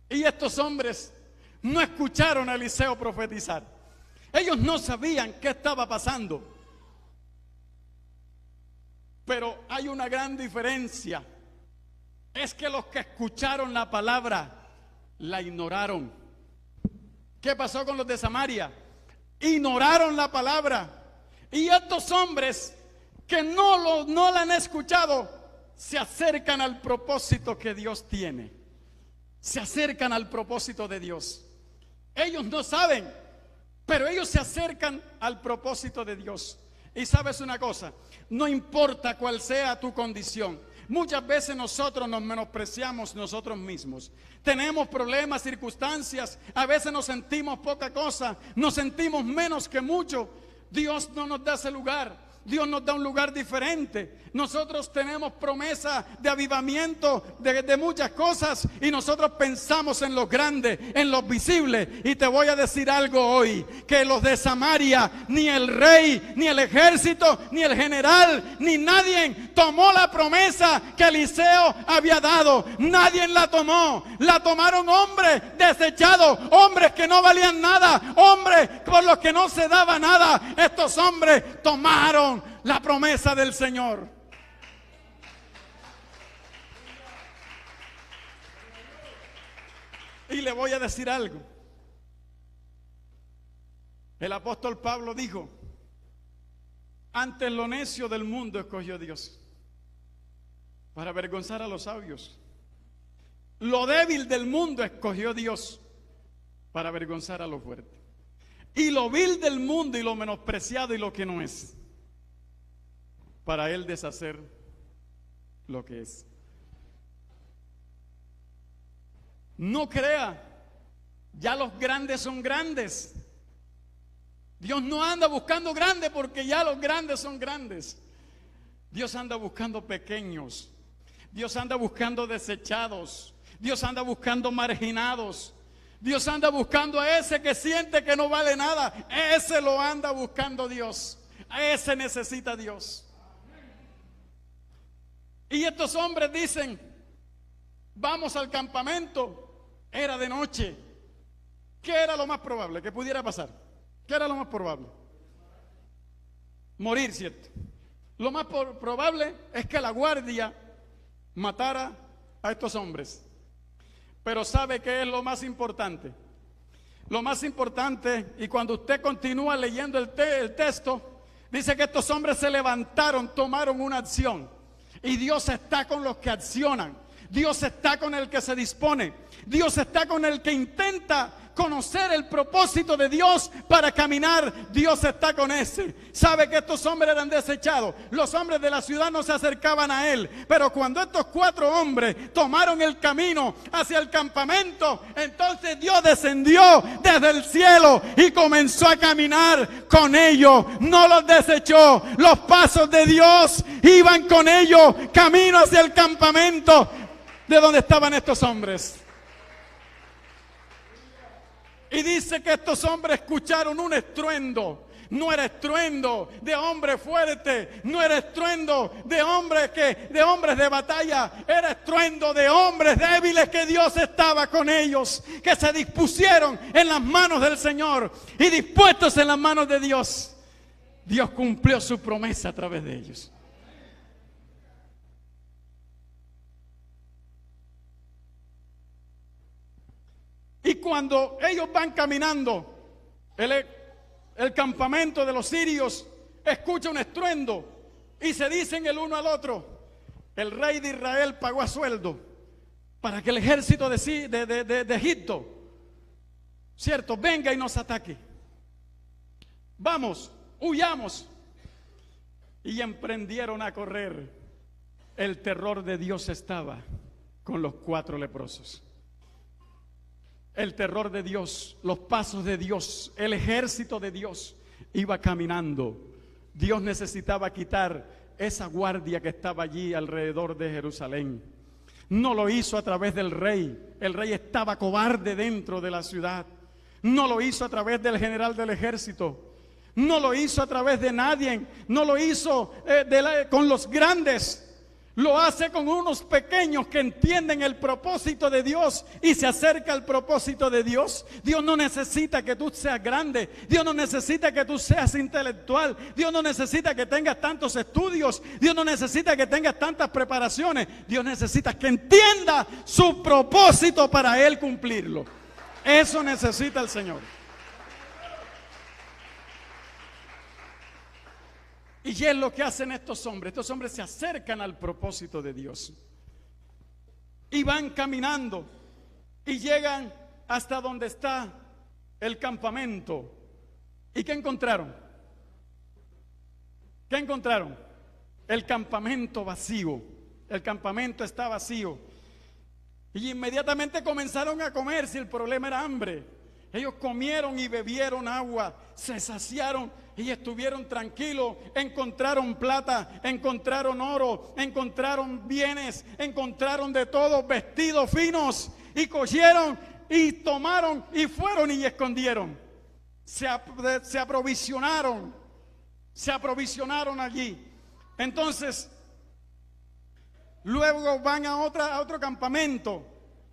Y estos hombres no escucharon a Eliseo profetizar. Ellos no sabían qué estaba pasando. Pero hay una gran diferencia. Es que los que escucharon la palabra la ignoraron. ¿Qué pasó con los de Samaria? Ignoraron la palabra. Y estos hombres que no la han escuchado, se acercan al propósito que Dios tiene. Se acercan al propósito de Dios. Ellos no saben, pero ellos se acercan al propósito de Dios. Y sabes una cosa, no importa cuál sea tu condición. Muchas veces nosotros nos menospreciamos nosotros mismos. Tenemos problemas, circunstancias, a veces nos sentimos poca cosa, nos sentimos menos que mucho. Dios no nos da ese lugar. Dios nos da un lugar diferente. Nosotros tenemos promesa de avivamiento de muchas cosas y nosotros pensamos en lo grande, en lo visible. Y te voy a decir algo hoy, que los de Samaria, ni el rey, ni el ejército, ni el general, ni nadie tomó la promesa que Eliseo había dado. Nadie la tomó. La tomaron hombres desechados, hombres que no valían nada, hombres por los que no se daba nada. Estos hombres tomaron la promesa del Señor. Y le voy a decir algo. El apóstol Pablo dijo, antes lo necio del mundo escogió Dios para avergonzar a los sabios. Lo débil del mundo escogió Dios para avergonzar a lo fuerte. Y lo vil del mundo y lo menospreciado y lo que no es, para él deshacer lo que es. No crea, ya los grandes son grandes. Dios no anda buscando grandes porque ya los grandes son grandes. Dios anda buscando pequeños. Dios anda buscando desechados. Dios anda buscando marginados. Dios anda buscando a ese que siente que no vale nada. Ese lo anda buscando Dios. A ese necesita Dios. Y estos hombres dicen, vamos al campamento. Era de noche. ¿Qué era lo más probable que pudiera pasar? ¿Qué era lo más probable? Morir, ¿cierto? Lo más probable es que la guardia matara a estos hombres. Pero ¿sabe qué es lo más importante? Lo más importante, y cuando usted continúa leyendo el texto, dice que estos hombres se levantaron, tomaron una acción. Y Dios está con los que accionan. Dios está con el que se dispone. Dios está con el que intenta conocer el propósito de Dios para caminar, Dios está con ese. Sabe que estos hombres eran desechados. Los hombres de la ciudad no se acercaban a él. Pero cuando estos 4 hombres tomaron el camino hacia el campamento, entonces Dios descendió desde el cielo y comenzó a caminar con ellos. No los desechó. Los pasos de Dios iban con ellos, camino hacia el campamento de donde estaban estos hombres. Y dice que estos hombres escucharon un estruendo. No era estruendo de hombre fuerte, no era estruendo de hombres de batalla, era estruendo de hombres débiles que Dios estaba con ellos, que se dispusieron en las manos del Señor y dispuestos en las manos de Dios. Dios cumplió su promesa a través de ellos. Y cuando ellos van caminando, el campamento de los sirios escucha un estruendo y se dicen el uno al otro: el rey de Israel pagó a sueldo para que el ejército de Egipto, cierto, venga y nos ataque. Vamos, huyamos. Y emprendieron a correr. El terror de Dios estaba con los 4 leprosos. El terror de Dios, los pasos de Dios, el ejército de Dios iba caminando. Dios necesitaba quitar esa guardia que estaba allí alrededor de Jerusalén. No lo hizo a través del rey. El rey estaba cobarde dentro de la ciudad. No lo hizo a través del general del ejército. No lo hizo a través de nadie. No lo hizo con los grandes. Lo hace con unos pequeños que entienden el propósito de Dios y se acerca al propósito de Dios. Dios no necesita que tú seas grande. Dios no necesita que tú seas intelectual. Dios no necesita que tengas tantos estudios. Dios no necesita que tengas tantas preparaciones. Dios necesita que entienda su propósito para Él cumplirlo. Eso necesita el Señor. Y es lo que hacen estos hombres. Estos hombres se acercan al propósito de Dios. Y van caminando. Y llegan hasta donde está el campamento. ¿Y qué encontraron? ¿Qué encontraron? El campamento vacío. El campamento está vacío. Y inmediatamente comenzaron a comer, si el problema era hambre. Ellos comieron y bebieron agua, se saciaron y estuvieron tranquilos. Encontraron plata, encontraron oro, encontraron bienes, encontraron de todo, vestidos finos, y cogieron y tomaron y fueron y escondieron. Se aprovisionaron allí. Entonces, luego van a otro campamento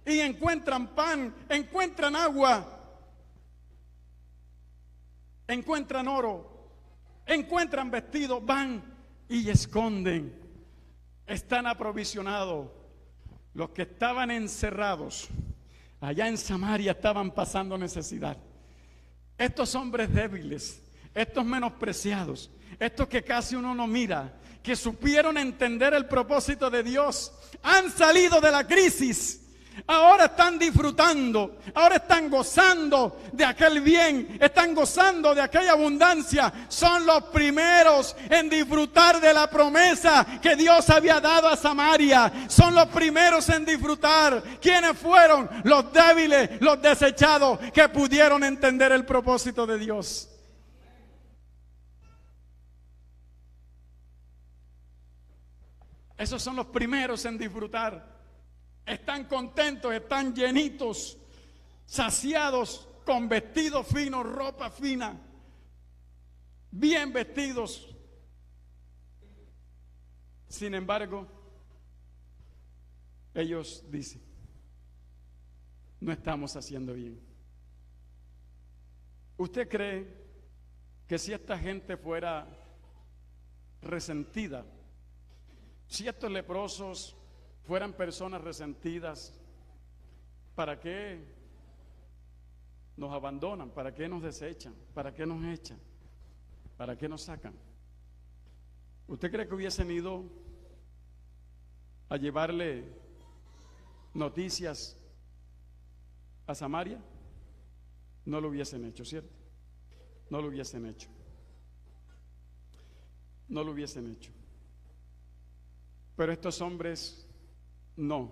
y encuentran pan, encuentran agua, encuentran oro, encuentran vestidos, van y esconden. Están aprovisionados. Los que estaban encerrados allá en Samaria estaban pasando necesidad. Estos hombres débiles, estos menospreciados, estos que casi uno no mira, que supieron entender el propósito de Dios, han salido de la crisis. Ahora están disfrutando, ahora están gozando de aquel bien, están gozando de aquella abundancia. Son los primeros en disfrutar de la promesa que Dios había dado a Samaria. Son los primeros en disfrutar. ¿Quiénes fueron? Los débiles, los desechados, que pudieron entender el propósito de Dios. Esos son los primeros en disfrutar. Están contentos, están llenitos, saciados, con vestidos finos, ropa fina, bien vestidos. Sin embargo, ellos dicen: no estamos haciendo bien. ¿Usted cree que si esta gente fuera resentida, si estos leprosos fueran personas resentidas, ¿para qué nos abandonan? ¿Para qué nos desechan? ¿Para qué nos echan? ¿Para qué nos sacan? ¿Usted cree que hubiesen ido a llevarle noticias a Samaria? no lo hubiesen hecho, ¿cierto? No lo hubiesen hecho. No lo hubiesen hecho. Pero estos hombres, no.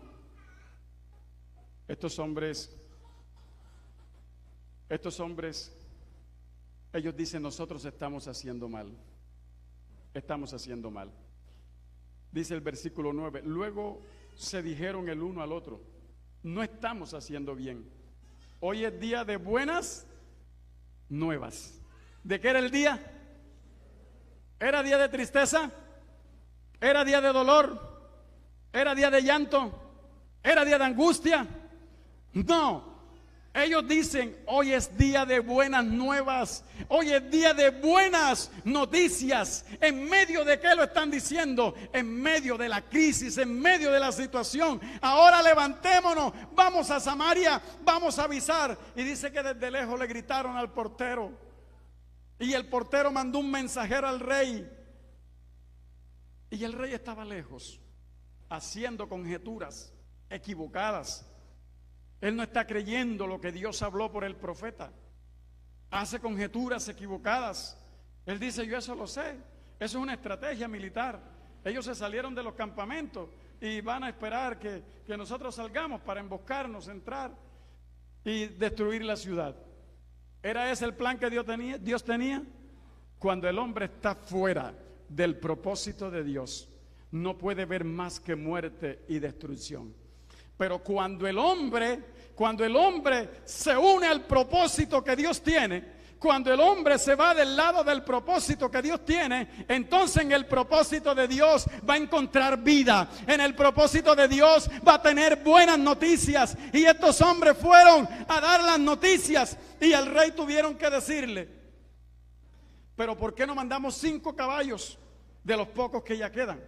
Estos hombres, ellos dicen, nosotros estamos haciendo mal. Estamos haciendo mal. Dice el versículo 9, luego se dijeron el uno al otro, no estamos haciendo bien. Hoy es día de buenas nuevas. ¿De qué era el día? ¿Era día de tristeza? ¿Era día de dolor? ¿Era día de llanto? ¿Era día de angustia? No. Ellos dicen, hoy es día de buenas nuevas, hoy es día de buenas noticias. ¿En medio de qué lo están diciendo? En medio de la crisis, en medio de la situación. Ahora levantémonos, vamos a Samaria, vamos a avisar. Y dice que desde lejos le gritaron al portero. Y el portero mandó un mensajero al rey. Y el rey estaba lejos, haciendo conjeturas equivocadas. Él no está creyendo lo que Dios habló por el profeta. Hace conjeturas equivocadas. Él dice, yo eso lo sé. Eso es una estrategia militar. Ellos se salieron de los campamentos y van a esperar que nosotros salgamos para emboscarnos, entrar y destruir la ciudad. ¿Era ese el plan que Dios tenía? Cuando el hombre está fuera del propósito de Dios, no puede ver más que muerte y destrucción. Pero cuando el hombre se une al propósito que Dios tiene, cuando el hombre se va del lado del propósito que Dios tiene, entonces en el propósito de Dios va a encontrar vida. En el propósito de Dios va a tener buenas noticias. Y estos hombres fueron a dar las noticias y al rey tuvieron que decirle, pero ¿por qué no mandamos 5 caballos de los pocos que ya quedan?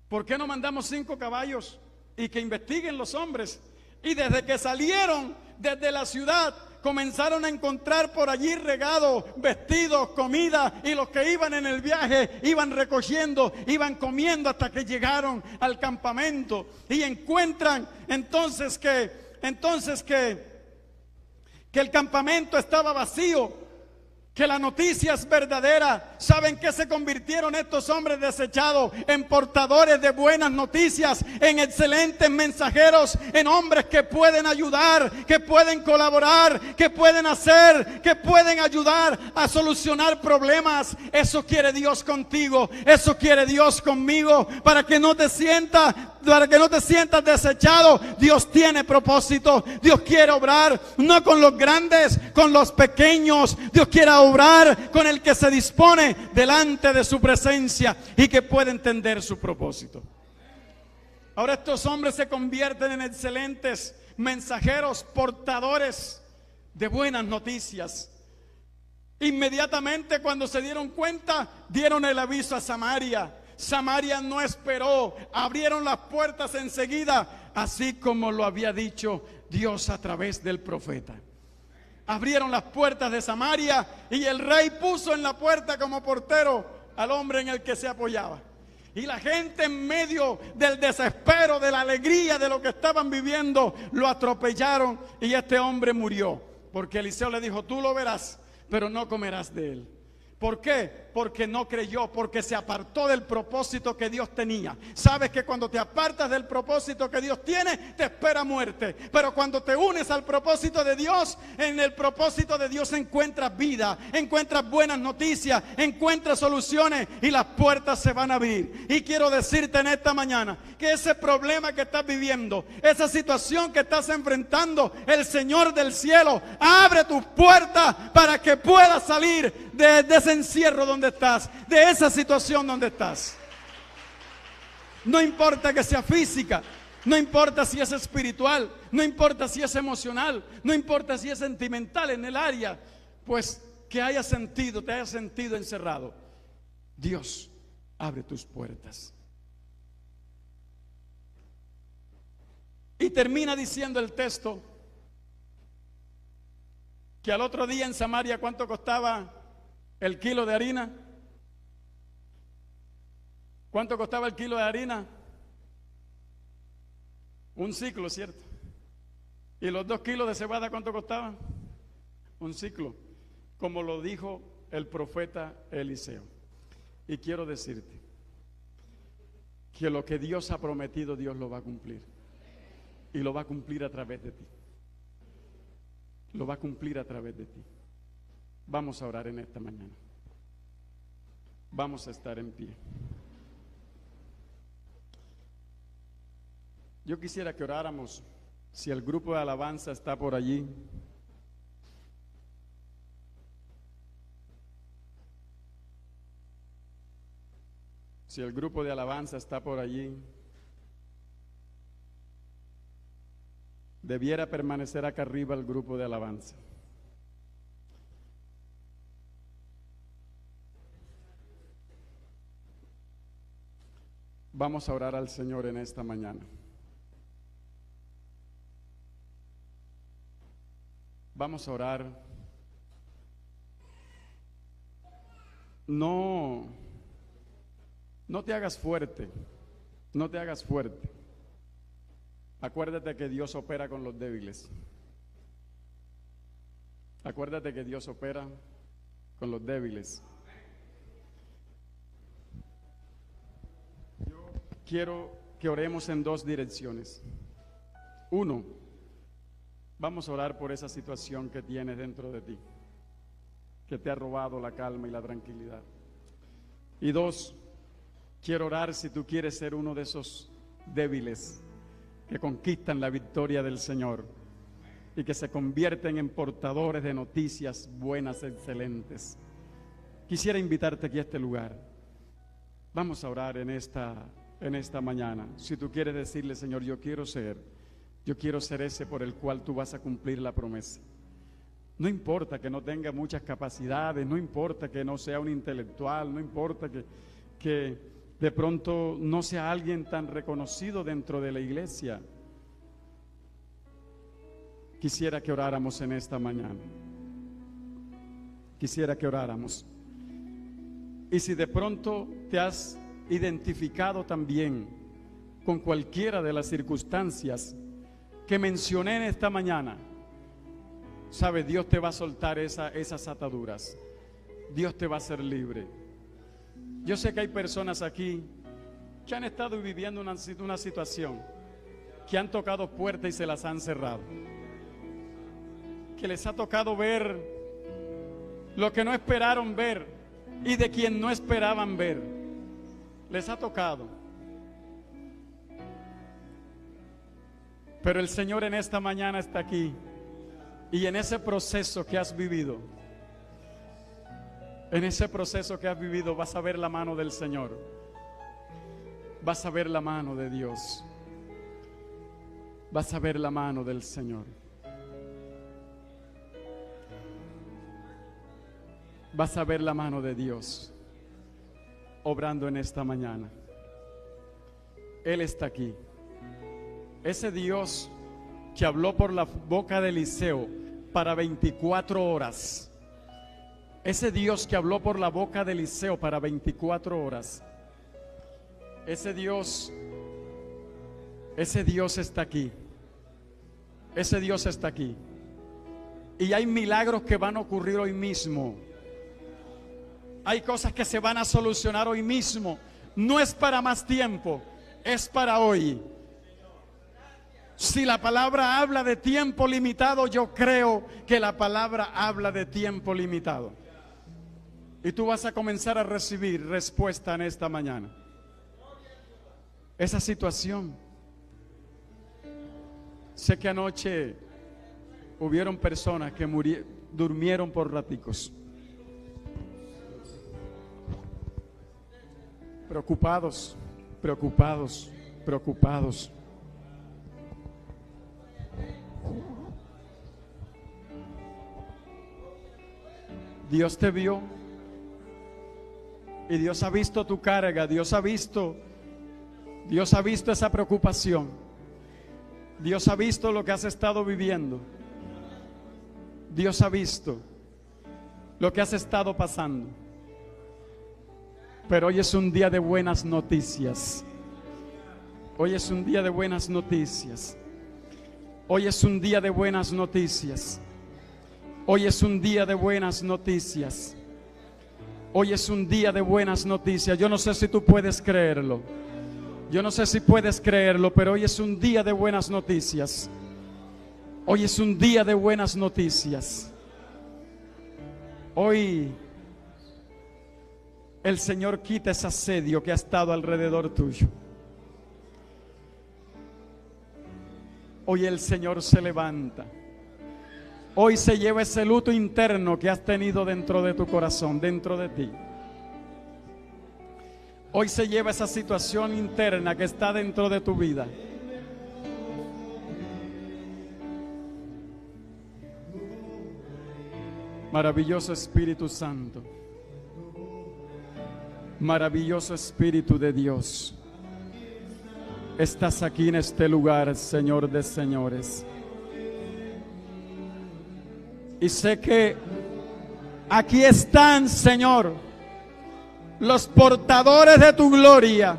¿Por qué no mandamos 5 caballos y que investiguen los hombres? Y desde que salieron desde la ciudad, comenzaron a encontrar por allí regados, vestidos, comida, y los que iban en el viaje iban recogiendo, iban comiendo hasta que llegaron al campamento. Y encuentran entonces que el campamento estaba vacío, que la noticia es verdadera. ¿Saben qué se convirtieron estos hombres desechados? En portadores de buenas noticias, en excelentes mensajeros, en hombres que pueden ayudar, que pueden colaborar, que pueden hacer, que pueden ayudar a solucionar problemas. Eso quiere Dios contigo, eso quiere Dios conmigo, para que no te sientas desechado. Dios tiene propósito, Dios quiere obrar, no con los grandes, con los pequeños. Dios quiere obrar con el que se dispone delante de su presencia y que puede entender su propósito. Ahora estos hombres se convierten en excelentes mensajeros, portadores de buenas noticias. Inmediatamente cuando se dieron cuenta, dieron el aviso a Samaria. Samaria no esperó, abrieron las puertas enseguida, así como lo había dicho Dios a través del profeta. Abrieron las puertas de Samaria y el rey puso en la puerta como portero al hombre en el que se apoyaba. Y la gente, en medio del desespero, de la alegría de lo que estaban viviendo, lo atropellaron y este hombre murió. Porque Eliseo le dijo, tú lo verás, pero no comerás de él. ¿Por qué? Porque no creyó, porque se apartó del propósito que Dios tenía. Sabes que cuando te apartas del propósito que Dios tiene, te espera muerte. Pero cuando te unes al propósito de Dios, en el propósito de Dios encuentras vida, encuentras buenas noticias, encuentras soluciones y las puertas se van a abrir. Y quiero decirte en esta mañana que ese problema que estás viviendo, esa situación que estás enfrentando, el Señor del cielo abre tus puertas para que puedas salir de ese encierro donde estás, de esa situación donde estás. No importa que sea física, no importa si es espiritual, no importa si es emocional, no importa si es sentimental, en el área pues que te hayas sentido encerrado, Dios abre tus puertas. Y termina diciendo el texto que al otro día en Samaria, ¿cuánto costaba el kilo de harina? ¿Cuánto costaba el kilo de harina? Un ciclo, ¿cierto? ¿Y los 2 kilos de cebada cuánto costaban? Un ciclo, como lo dijo el profeta Eliseo. Y quiero decirte que lo que Dios ha prometido, Dios lo va a cumplir. Y lo va a cumplir a través de ti. Lo va a cumplir a través de ti. Vamos a orar en esta mañana. Vamos a estar en pie. Yo quisiera que oráramos. Si el grupo de alabanza está por allí. Si el grupo de alabanza está por allí, debiera permanecer acá arriba el grupo de alabanza. Vamos a orar al Señor en esta mañana. Vamos a orar. No te hagas fuerte, no te hagas fuerte. Acuérdate que Dios opera con los débiles. Acuérdate que Dios opera con los débiles. Yo quiero que oremos en 2 direcciones. 1, vamos a orar por esa situación que tienes dentro de ti, que te ha robado la calma y la tranquilidad. Y 2, quiero orar si tú quieres ser uno de esos débiles que conquistan la victoria del Señor y que se convierten en portadores de noticias buenas, excelentes. Quisiera invitarte aquí a este lugar. Vamos a orar en esta mañana. Si tú quieres decirle, Señor, yo quiero ser ese por el cual tú vas a cumplir la promesa. No importa que no tenga muchas capacidades, no importa que no sea un intelectual, no importa que de pronto no sea alguien tan reconocido dentro de la iglesia. Quisiera que oráramos en esta mañana. Quisiera que oráramos. Y si de pronto te has identificado también con cualquiera de las circunstancias que mencioné en esta mañana, sabe, Dios te va a soltar esas ataduras. Dios te va a hacer libre. Yo sé que hay personas aquí que han estado viviendo una situación, que han tocado puertas y se las han cerrado, que les ha tocado ver lo que no esperaron ver y de quien no esperaban ver. Les ha tocado. Pero el Señor en esta mañana está aquí, y en ese proceso que has vivido, vas a ver la mano del Señor. Vas a ver la mano de Dios. Vas a ver la mano del Señor. Vas a ver la mano de Dios obrando en esta mañana. Él está aquí. Ese Dios que habló por la boca de Eliseo para 24 horas. Ese Dios que habló por la boca de Eliseo para 24 horas. Ese Dios está aquí. Ese Dios está aquí. Y hay milagros que van a ocurrir hoy mismo. Hay cosas que se van a solucionar hoy mismo. No es para más tiempo, es para hoy. Si la palabra habla de tiempo limitado, yo creo que la palabra habla de tiempo limitado. Y tú vas a comenzar a recibir respuesta en esta mañana. Esa situación. Sé que anoche hubieron personas que durmieron por raticos. Preocupados. Dios te vio. Y Dios ha visto tu carga, Dios ha visto esa preocupación. Dios ha visto lo que has estado viviendo. Dios ha visto lo que has estado pasando. Pero hoy es un día de buenas noticias. Hoy es un día de buenas noticias. Hoy es un día de buenas noticias. Hoy es un día de buenas noticias. Hoy es un día de buenas noticias. Yo no sé si tú puedes creerlo. Yo no sé si puedes creerlo, pero hoy es un día de buenas noticias. Hoy es un día de buenas noticias. Hoy el Señor quita ese asedio que ha estado alrededor tuyo. Hoy el Señor se levanta. Hoy se lleva ese luto interno que has tenido dentro de tu corazón, dentro de ti. Hoy se lleva esa situación interna que está dentro de tu vida. Maravilloso Espíritu Santo. Maravilloso Espíritu de Dios. Estás aquí en este lugar, Señor de señores. Y sé que aquí están, Señor, los portadores de tu gloria.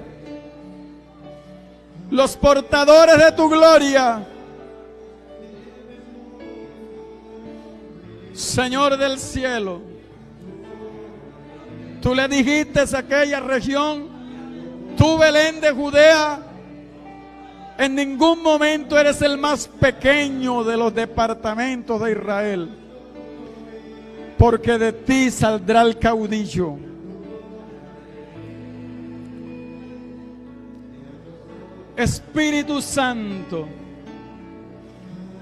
Los portadores de tu gloria. Señor del cielo, tú le dijiste a aquella región, tú Belén de Judea, en ningún momento eres el más pequeño de los departamentos de Israel, porque de ti saldrá el caudillo. Espíritu Santo,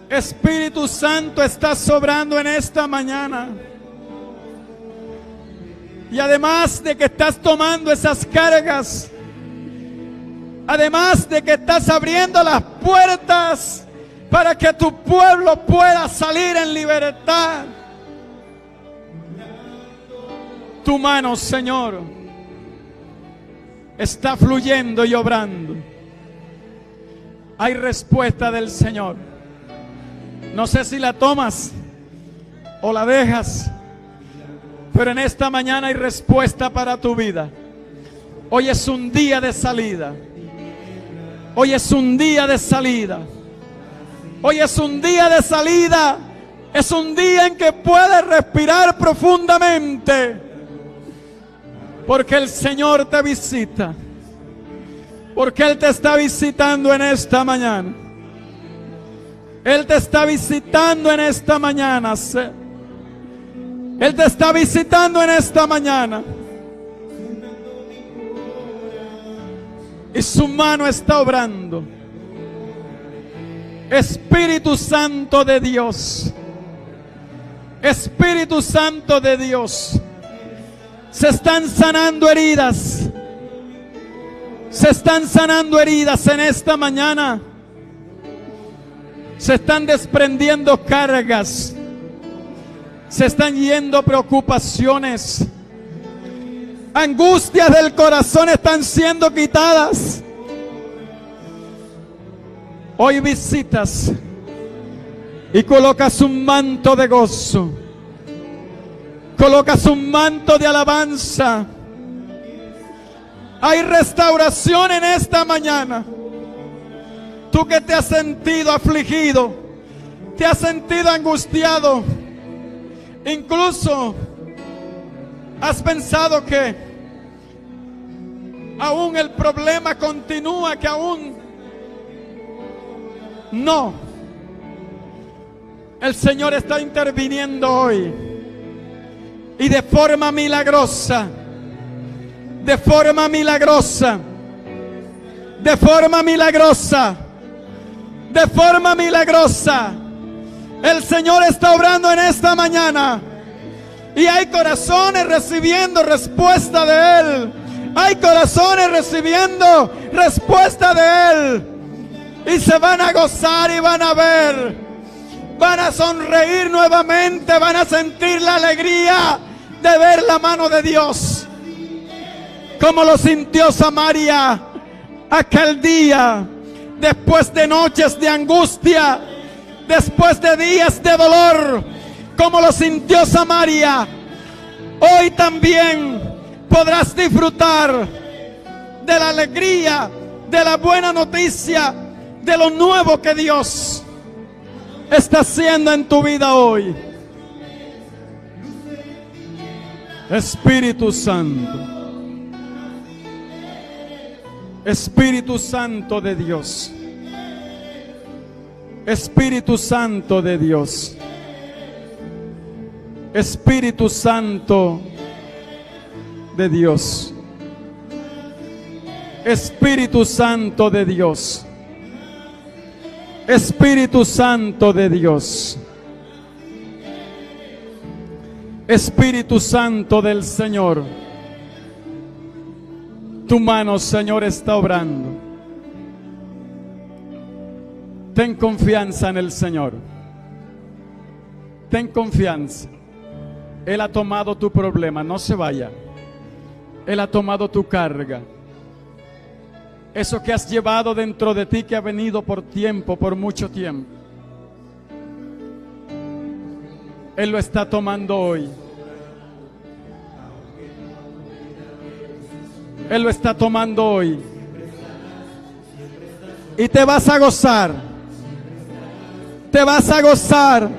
Espíritu Santo, estás sobrando en esta mañana. Y además de que estás tomando esas cargas, además de que estás abriendo las puertas para que tu pueblo pueda salir en libertad, tu mano, Señor, está fluyendo y obrando. Hay respuesta del Señor. No sé si la tomas o la dejas, pero en esta mañana hay respuesta para tu vida. Hoy es un día de salida. Hoy es un día de salida. Hoy es un día de salida. Es un día en que puedes respirar profundamente, porque el Señor te visita. Porque Él te está visitando en esta mañana. Él te está visitando en esta mañana. Él te está visitando en esta mañana. Y su mano está obrando. Espíritu Santo de Dios. Espíritu Santo de Dios. Se están sanando heridas. Se están sanando heridas en esta mañana. Se están desprendiendo cargas. Se están yendo preocupaciones. Angustias del corazón están siendo quitadas. Hoy visitas y colocas un manto de gozo. Colocas un manto de alabanza. Hay restauración en esta mañana. Tú que te has sentido afligido, te has sentido angustiado, incluso has pensado que aún el problema continúa, que aún no. El Señor está interviniendo hoy y de forma milagrosa, de forma milagrosa, de forma milagrosa, de forma milagrosa, el Señor está obrando en esta mañana. Y hay corazones recibiendo respuesta de Él. Hay corazones recibiendo respuesta de Él. Y se van a gozar y van a ver. Van a sonreír nuevamente. Van a sentir la alegría de ver la mano de Dios. Como lo sintió Samaria aquel día. Después de noches de angustia. Después de días de dolor. Como lo sintió Samaria, hoy también podrás disfrutar de la alegría, de la buena noticia, de lo nuevo que Dios está haciendo en tu vida hoy. Espíritu Santo, Espíritu Santo de Dios, Espíritu Santo de Dios, Espíritu Santo de Dios, Espíritu Santo de Dios, Espíritu Santo de Dios, Espíritu Santo del Señor. Tu mano, Señor, está obrando. Ten confianza en el Señor. Ten confianza. Él ha tomado tu problema, no se vaya. Él ha tomado tu carga. Eso que has llevado dentro de ti, que ha venido por tiempo, por mucho tiempo. Él lo está tomando hoy. Él lo está tomando hoy. Y te vas a gozar. Te vas a gozar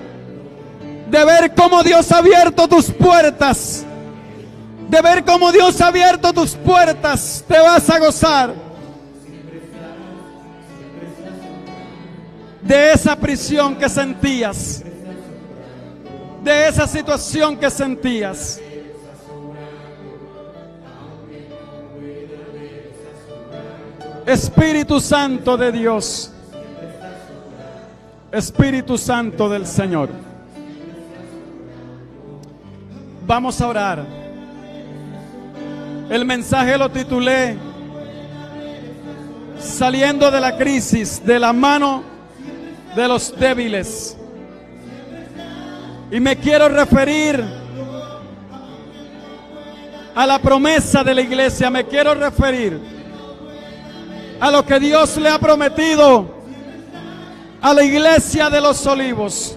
de ver cómo Dios ha abierto tus puertas. De ver cómo Dios ha abierto tus puertas. Te vas a gozar de esa prisión que sentías, de esa situación que sentías. Espíritu Santo de Dios, Espíritu Santo del Señor. Vamos a orar. El mensaje lo titulé Saliendo de la crisis, de la mano de los débiles. Y me quiero referir a la promesa de la iglesia. Me quiero referir a lo que Dios le ha prometido a la iglesia de los Olivos.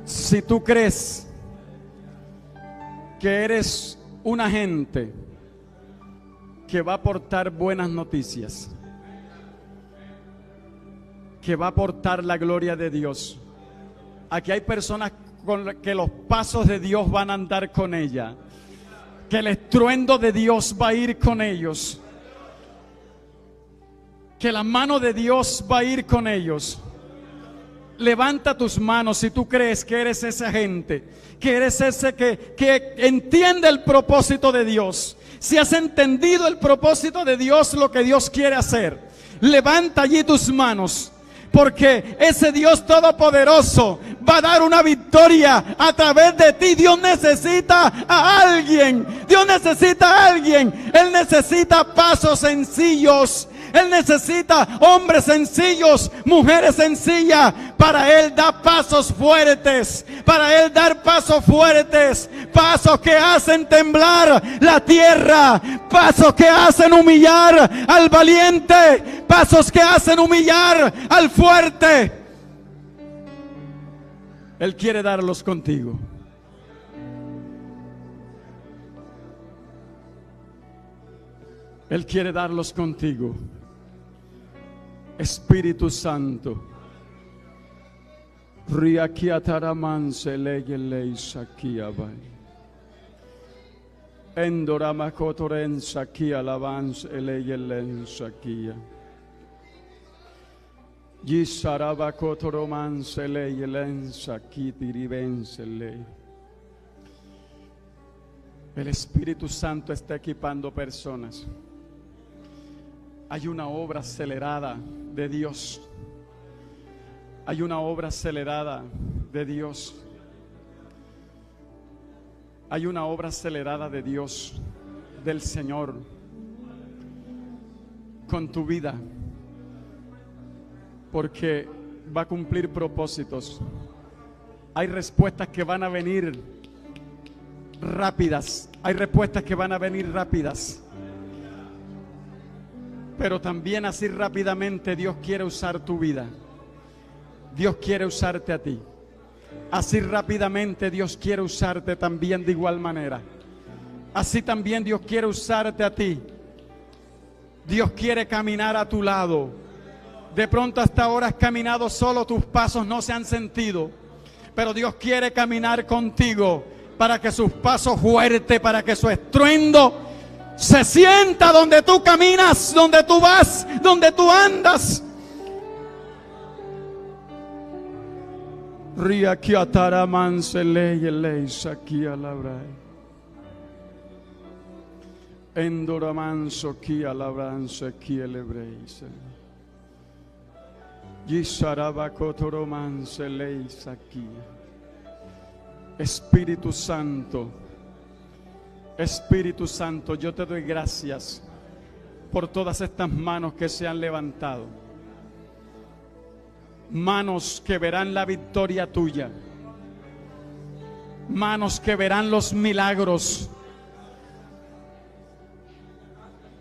Si tú crees que eres un agente que va a aportar buenas noticias, que va a aportar la gloria de Dios, aquí hay personas con que los pasos de Dios van a andar con ella, que el estruendo de Dios va a ir con ellos, que la mano de Dios va a ir con ellos. Levanta tus manos si tú crees que eres esa gente, que eres ese que entiende el propósito de Dios. Si has entendido el propósito de Dios, lo que Dios quiere hacer, levanta allí tus manos, porque ese Dios todopoderoso va a dar una victoria a través de ti. Dios necesita a alguien, Dios necesita a alguien. Él necesita pasos sencillos. Él necesita hombres sencillos, mujeres sencillas. Para Él da pasos fuertes, para Él dar pasos fuertes, pasos que hacen temblar la tierra, pasos que hacen humillar al valiente, pasos que hacen humillar al fuerte. Él quiere darlos contigo. Él quiere darlos contigo. Espíritu Santo. Riakiataramanse leyelei sakiabai. Endoramakotoren sakia lavans eleyelen sakia. Yisarabakotoromanse leyelen sakitiribense. El Espíritu Santo está equipando personas. Hay una obra acelerada de Dios. Hay una obra acelerada de Dios. Hay una obra acelerada de Dios, del Señor, con tu vida, porque va a cumplir propósitos. Hay respuestas que van a venir rápidas. Hay respuestas que van a venir rápidas. Pero también así rápidamente Dios quiere usar tu vida. Dios quiere usarte a ti. Así rápidamente Dios quiere usarte también de igual manera. Así también Dios quiere usarte a ti. Dios quiere caminar a tu lado. De pronto hasta ahora has caminado solo, tus pasos no se han sentido. Pero Dios quiere caminar contigo para que sus pasos fuertes, para que su estruendo se sienta donde tú caminas, donde tú vas, donde tú andas. Ria kiatara mansele yele sakia labrai. Endora manso kia labranse kia lebreise. Yisaraba kotoro mansele sakia. Espíritu Santo, Espíritu Santo, yo te doy gracias por todas estas manos que se han levantado. Manos que verán la victoria tuya. Manos que verán los milagros.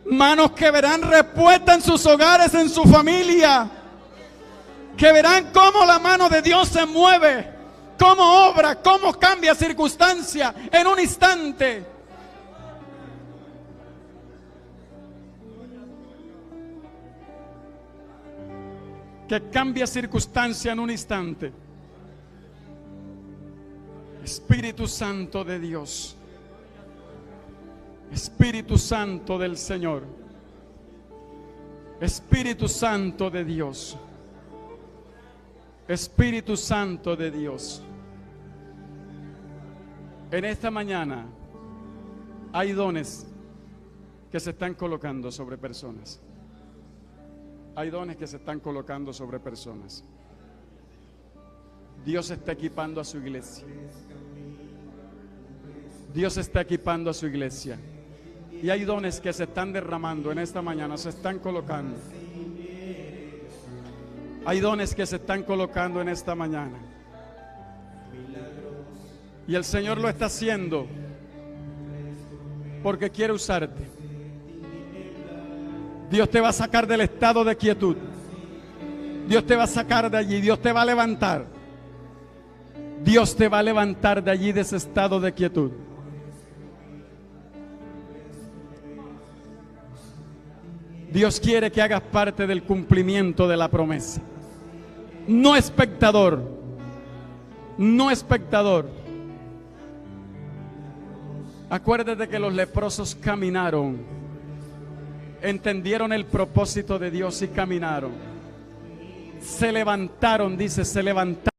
Manos que verán respuesta en sus hogares, en su familia. Que verán cómo la mano de Dios se mueve, cómo obra, cómo cambia circunstancia en un instante. Que cambia circunstancia en un instante. Espíritu Santo de Dios, Espíritu Santo del Señor, Espíritu Santo de Dios, Espíritu Santo de Dios. En esta mañana hay dones que se están colocando sobre personas. Hay dones que se están colocando sobre personas. Dios está equipando a su iglesia. Dios está equipando a su iglesia. Y hay dones que se están derramando en esta mañana, se están colocando. Hay dones que se están colocando en esta mañana. Y el Señor lo está haciendo porque quiere usarte. Dios te va a sacar del estado de quietud. Dios te va a sacar de allí. Dios te va a levantar. Dios te va a levantar de allí, de ese estado de quietud. Dios quiere que hagas parte del cumplimiento de la promesa. No espectador. No espectador. Acuérdate que los leprosos caminaron. Entendieron el propósito de Dios y caminaron. Se levantaron, dice, se levantaron.